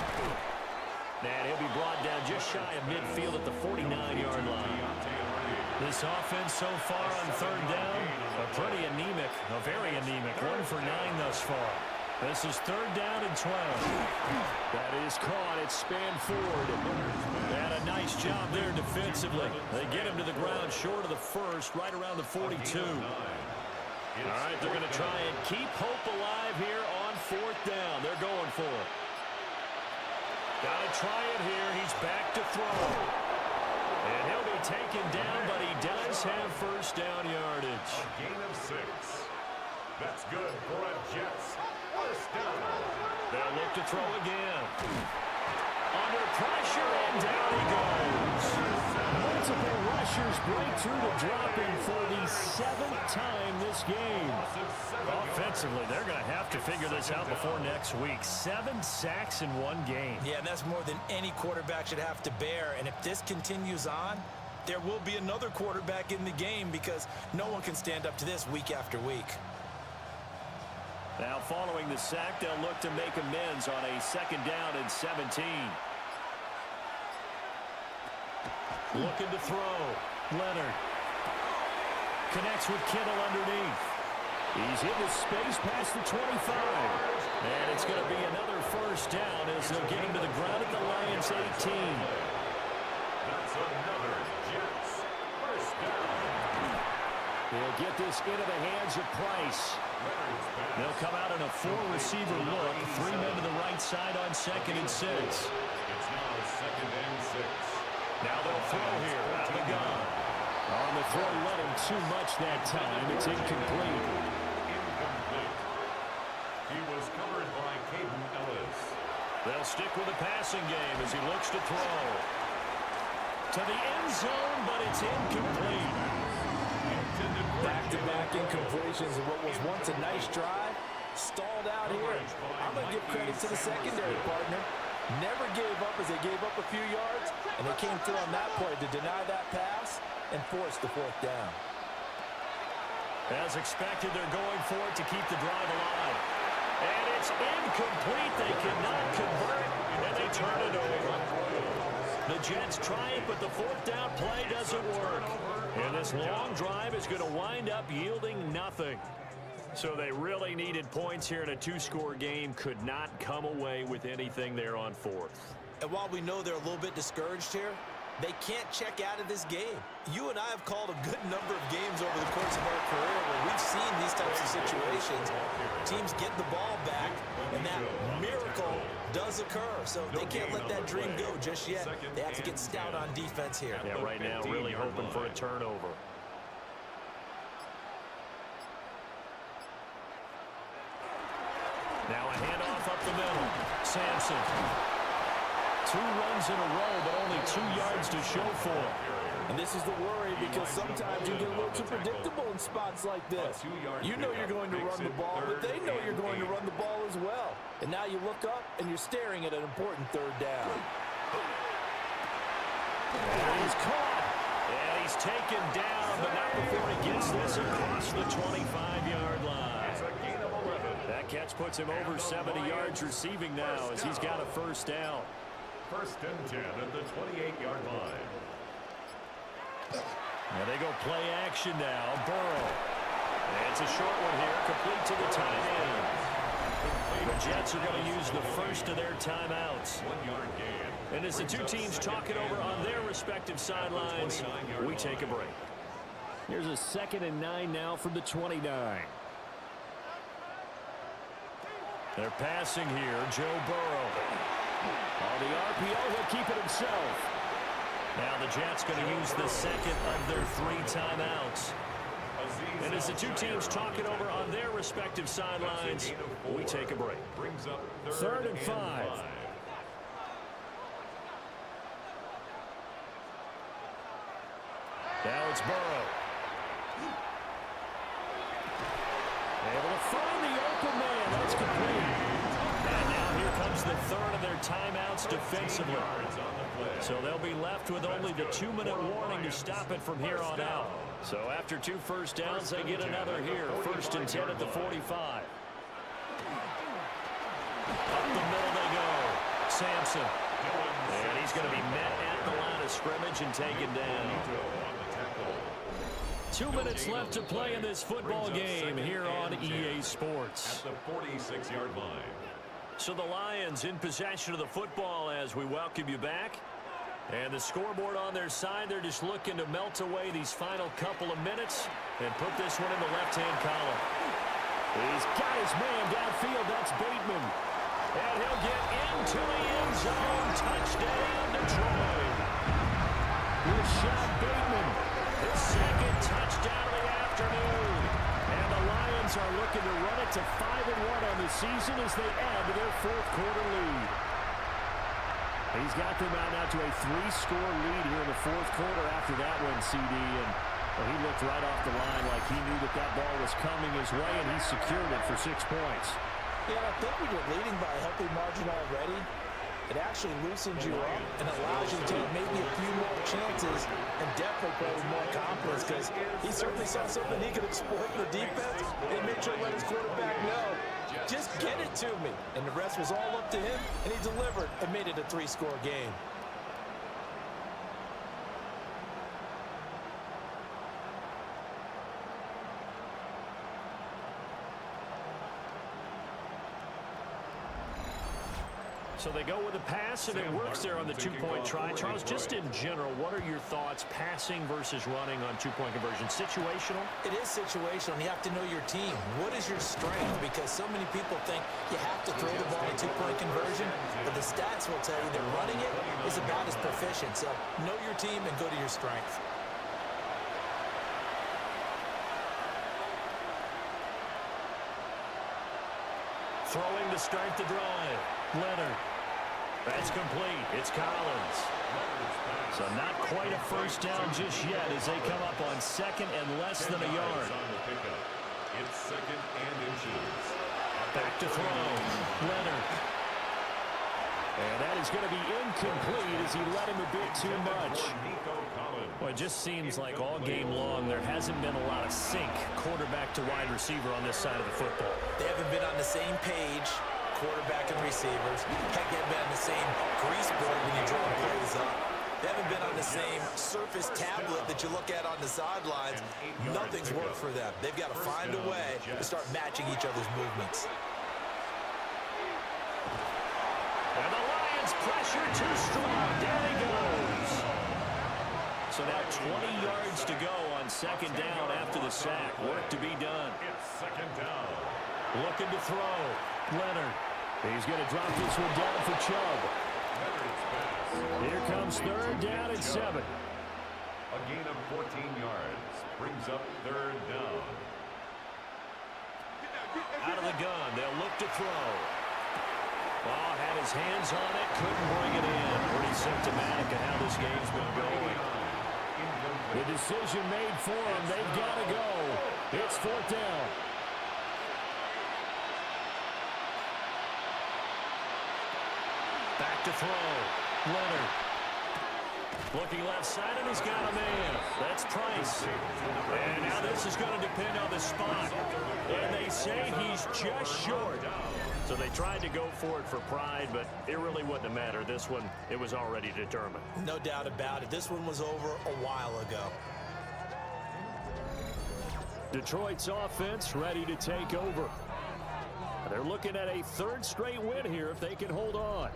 And he'll be brought down just shy of midfield at the 49-yard line. This offense so far on 3rd down, pretty anemic, very anemic. 1 for 9 thus far. This is 3rd down and 12. That is caught. It's spanned forward. And a nice job there defensively. They get him to the ground short of the 1st, right around the 42. All right, they're going to try and keep hope alive here on 4th down. They're going for it. Got to try it here. He's back to throw. And he'll be taken down, but he does have 1st down yardage. A gain of 6. That's good for a Jets 1st down. They'll look to throw again. Under pressure, and down he goes. Multiple rushers break through to drop him for the 7th time this game. Offensively, they're going to have to figure this out before next week. 7 sacks in 1 game. Yeah, and that's more than any quarterback should have to bear. And if this continues on, there will be another quarterback in the game because no one can stand up to this week after week. Now following the sack, they'll look to make amends on a 2nd down and 17. Looking to throw. Leonard. Connects with Kittle underneath. He's in the space past the 25. And it's going to be another 1st down as they'll get him to the ground at the Lions 18. That's another Jets 1st down. They'll get this into the hands of Price. They'll come out in a 4-receiver look. 3 men to the right side on 2nd and 6. It's now 2nd and 6. Now they'll throw here out of the gun. On the throw, let him too much that time. It's incomplete. Incomplete. He was covered by Caden Ellis. They'll stick with the passing game as he looks to throw. To the end zone, but it's incomplete. Back-to-back incompletions of what was once a nice drive. Stalled out here. I'm going to give credit to the secondary partner. Never gave up as they gave up a few yards, and they came through on that play to deny that pass and force the 4th down. As expected, they're going for it to keep the drive alive. And it's incomplete. They cannot convert, and they turn it over. The Jets try it, but the fourth down play doesn't work. And this long drive is going to wind up yielding nothing. So they really needed points here in a two-score game. Could not come away with anything there on fourth. And while we know they're a little bit discouraged here, they can't check out of this game. You and I have called a good number of games over the course of our career where we've seen these types of situations. Teams get the ball back, and that miracle does occur. So they can't let that dream go just yet. They have to get stout on defense here. Yeah, right now really hoping for a turnover. Now a handoff up the middle. Sampson. 2 runs in a row, but only 2 yards to show for it. And this is the worry because sometimes you get a little too predictable in spots like this. You know you're going to run the ball, but they know you're going to run the ball as well. And now you look up and you're staring at an important third down. And he's caught. And he's taken down, but not before he gets this across the 25-yard line. That catch puts him over 70 yards receiving now as he's got a first down. First and 10 at the 28-yard line. And they go play action now. Burrow. And it's a short one here, complete to the tight end. The Jets are going to use the first of their timeouts. 1-yard gain. And as the two teams talk it over on their respective sidelines, we take a break. Here's a 2nd and 9 now from the 29. They're passing here. Joe Burrow. On the RPO, he'll keep it himself. Now the Jets going to use the second of their 3 timeouts. And as the two teams talk it over on their respective sidelines, we take a break. Brings up 3rd and 5. Now it's Burrow. Able to find the open man. That's complete. And now here comes the 3rd of their timeouts defensively. So they'll be left with only the 2-minute warning to stop it from here on out. So after 2 first downs, they get another here. 1st and 10 at the 45. Up the middle they go. Sampson. And he's going to be met at the line of scrimmage and taken down. 2 minutes left to play in this football game here on EA Sports. At the 46-yard line. So the Lions in possession of the football as we welcome you back. And the scoreboard on their side, they're just looking to melt away these final couple of minutes and put this one in the left-hand column. He's got his man downfield. That's Bateman. And he'll get into the end zone. Touchdown, Detroit. Rashad Bateman, his 2nd touchdown of the afternoon. And the Lions are looking to run it to 5-1 on the season as they add to their 4th quarter lead. He's got them out now to a 3-score lead here in the 4th quarter after that one, CD. And he looked right off the line like he knew that that ball was coming his way, and he secured it for 6 points. Yeah, I think when you're leading by a healthy margin already, it actually loosens you up and allows you to take maybe a few more chances and definitely play with more confidence because he certainly saw something he could exploit in the defense and make sure to let his quarterback know, just get it to me. And the rest was all up to him, and he delivered and made it a 3-score game. So they go with a pass, and it works there on the 2-point try. Charles, just in general, what are your thoughts passing versus running on 2-point conversion? Situational? It is situational, and you have to know your team. What is your strength? Because so many people think you have to throw the ball in 2-point conversion, but the stats will tell you that running it is about as proficient. So know your team and go to your strength. Throwing to start the drive. Leonard. That's complete. It's Collins. So not quite a first down just yet as they come up on 2nd and less than a yard. It's 2nd and inches. Back to throw. Leonard. And that is going to be incomplete as he let him a bit too much. Well, it just seems like all game long there hasn't been a lot of sync quarterback to wide receiver on this side of the football. They haven't been on the same page, quarterback and receivers. Heck, they haven't been on the same grease board when you draw plays up. They haven't been on the same surface tablet that you look at on the sidelines. Nothing's worked for them. They've got to find a way to start matching each other's movements. And the Lions pressure too strong. Down he goes. So now 20 yards to go on second down after the sack. Work to be done. It's second down. Looking to throw. Leonard. He's going to drop this one down for Chubb. Here comes third down and 7. A gain of 14 yards brings up third down. Out of the gun. They'll look to throw. Oh, had his hands on it. Couldn't bring it in. Pretty symptomatic of how this game's been going. The decision made for them. They've got to go. It's fourth down. Back to throw. Leonard. Looking left side, and he's got a man. That's Price. And now this is going to depend on the spot. And they say he's just short. So they tried to go for it for pride, but it really wouldn't have mattered. This one, it was already determined. No doubt about it. This one was over a while ago. Detroit's offense ready to take over. They're looking at a third straight win here if they can hold on.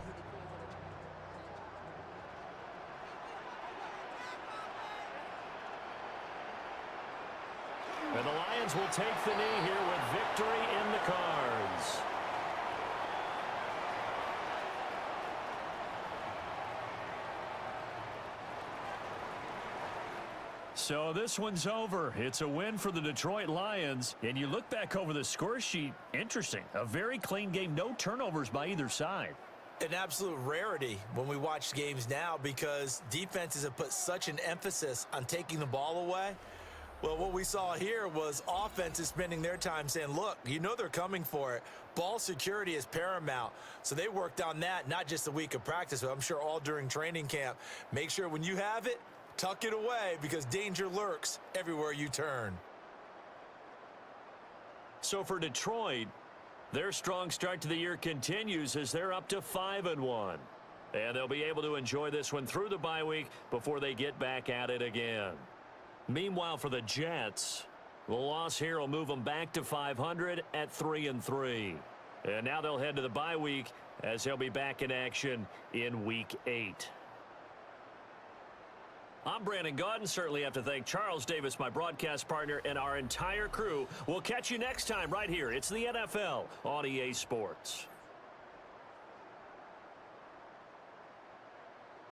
And the Lions will take the knee here with victory in the cards. So this one's over. It's a win for the Detroit Lions. And you look back over the score sheet, interesting. A very clean game, no turnovers by either side. An absolute rarity when we watch games now because defenses have put such an emphasis on taking the ball away. Well, what we saw here was offenses spending their time saying, look, you know they're coming for it. Ball security is paramount. So they worked on that, not just a week of practice, but I'm sure all during training camp. Make sure when you have it, tuck it away because danger lurks everywhere you turn. So for Detroit, their strong start to the year continues as they're up to 5-1. And they'll be able to enjoy this one through the bye week before they get back at it again. Meanwhile, for the Jets, the loss here will move them back to 500 at 3-3. And now they'll head to the bye week as they'll be back in action in Week 8. I'm Brandon Gaudin. Certainly have to thank Charles Davis, my broadcast partner, and our entire crew. We'll catch you next time right here. It's the NFL on EA Sports.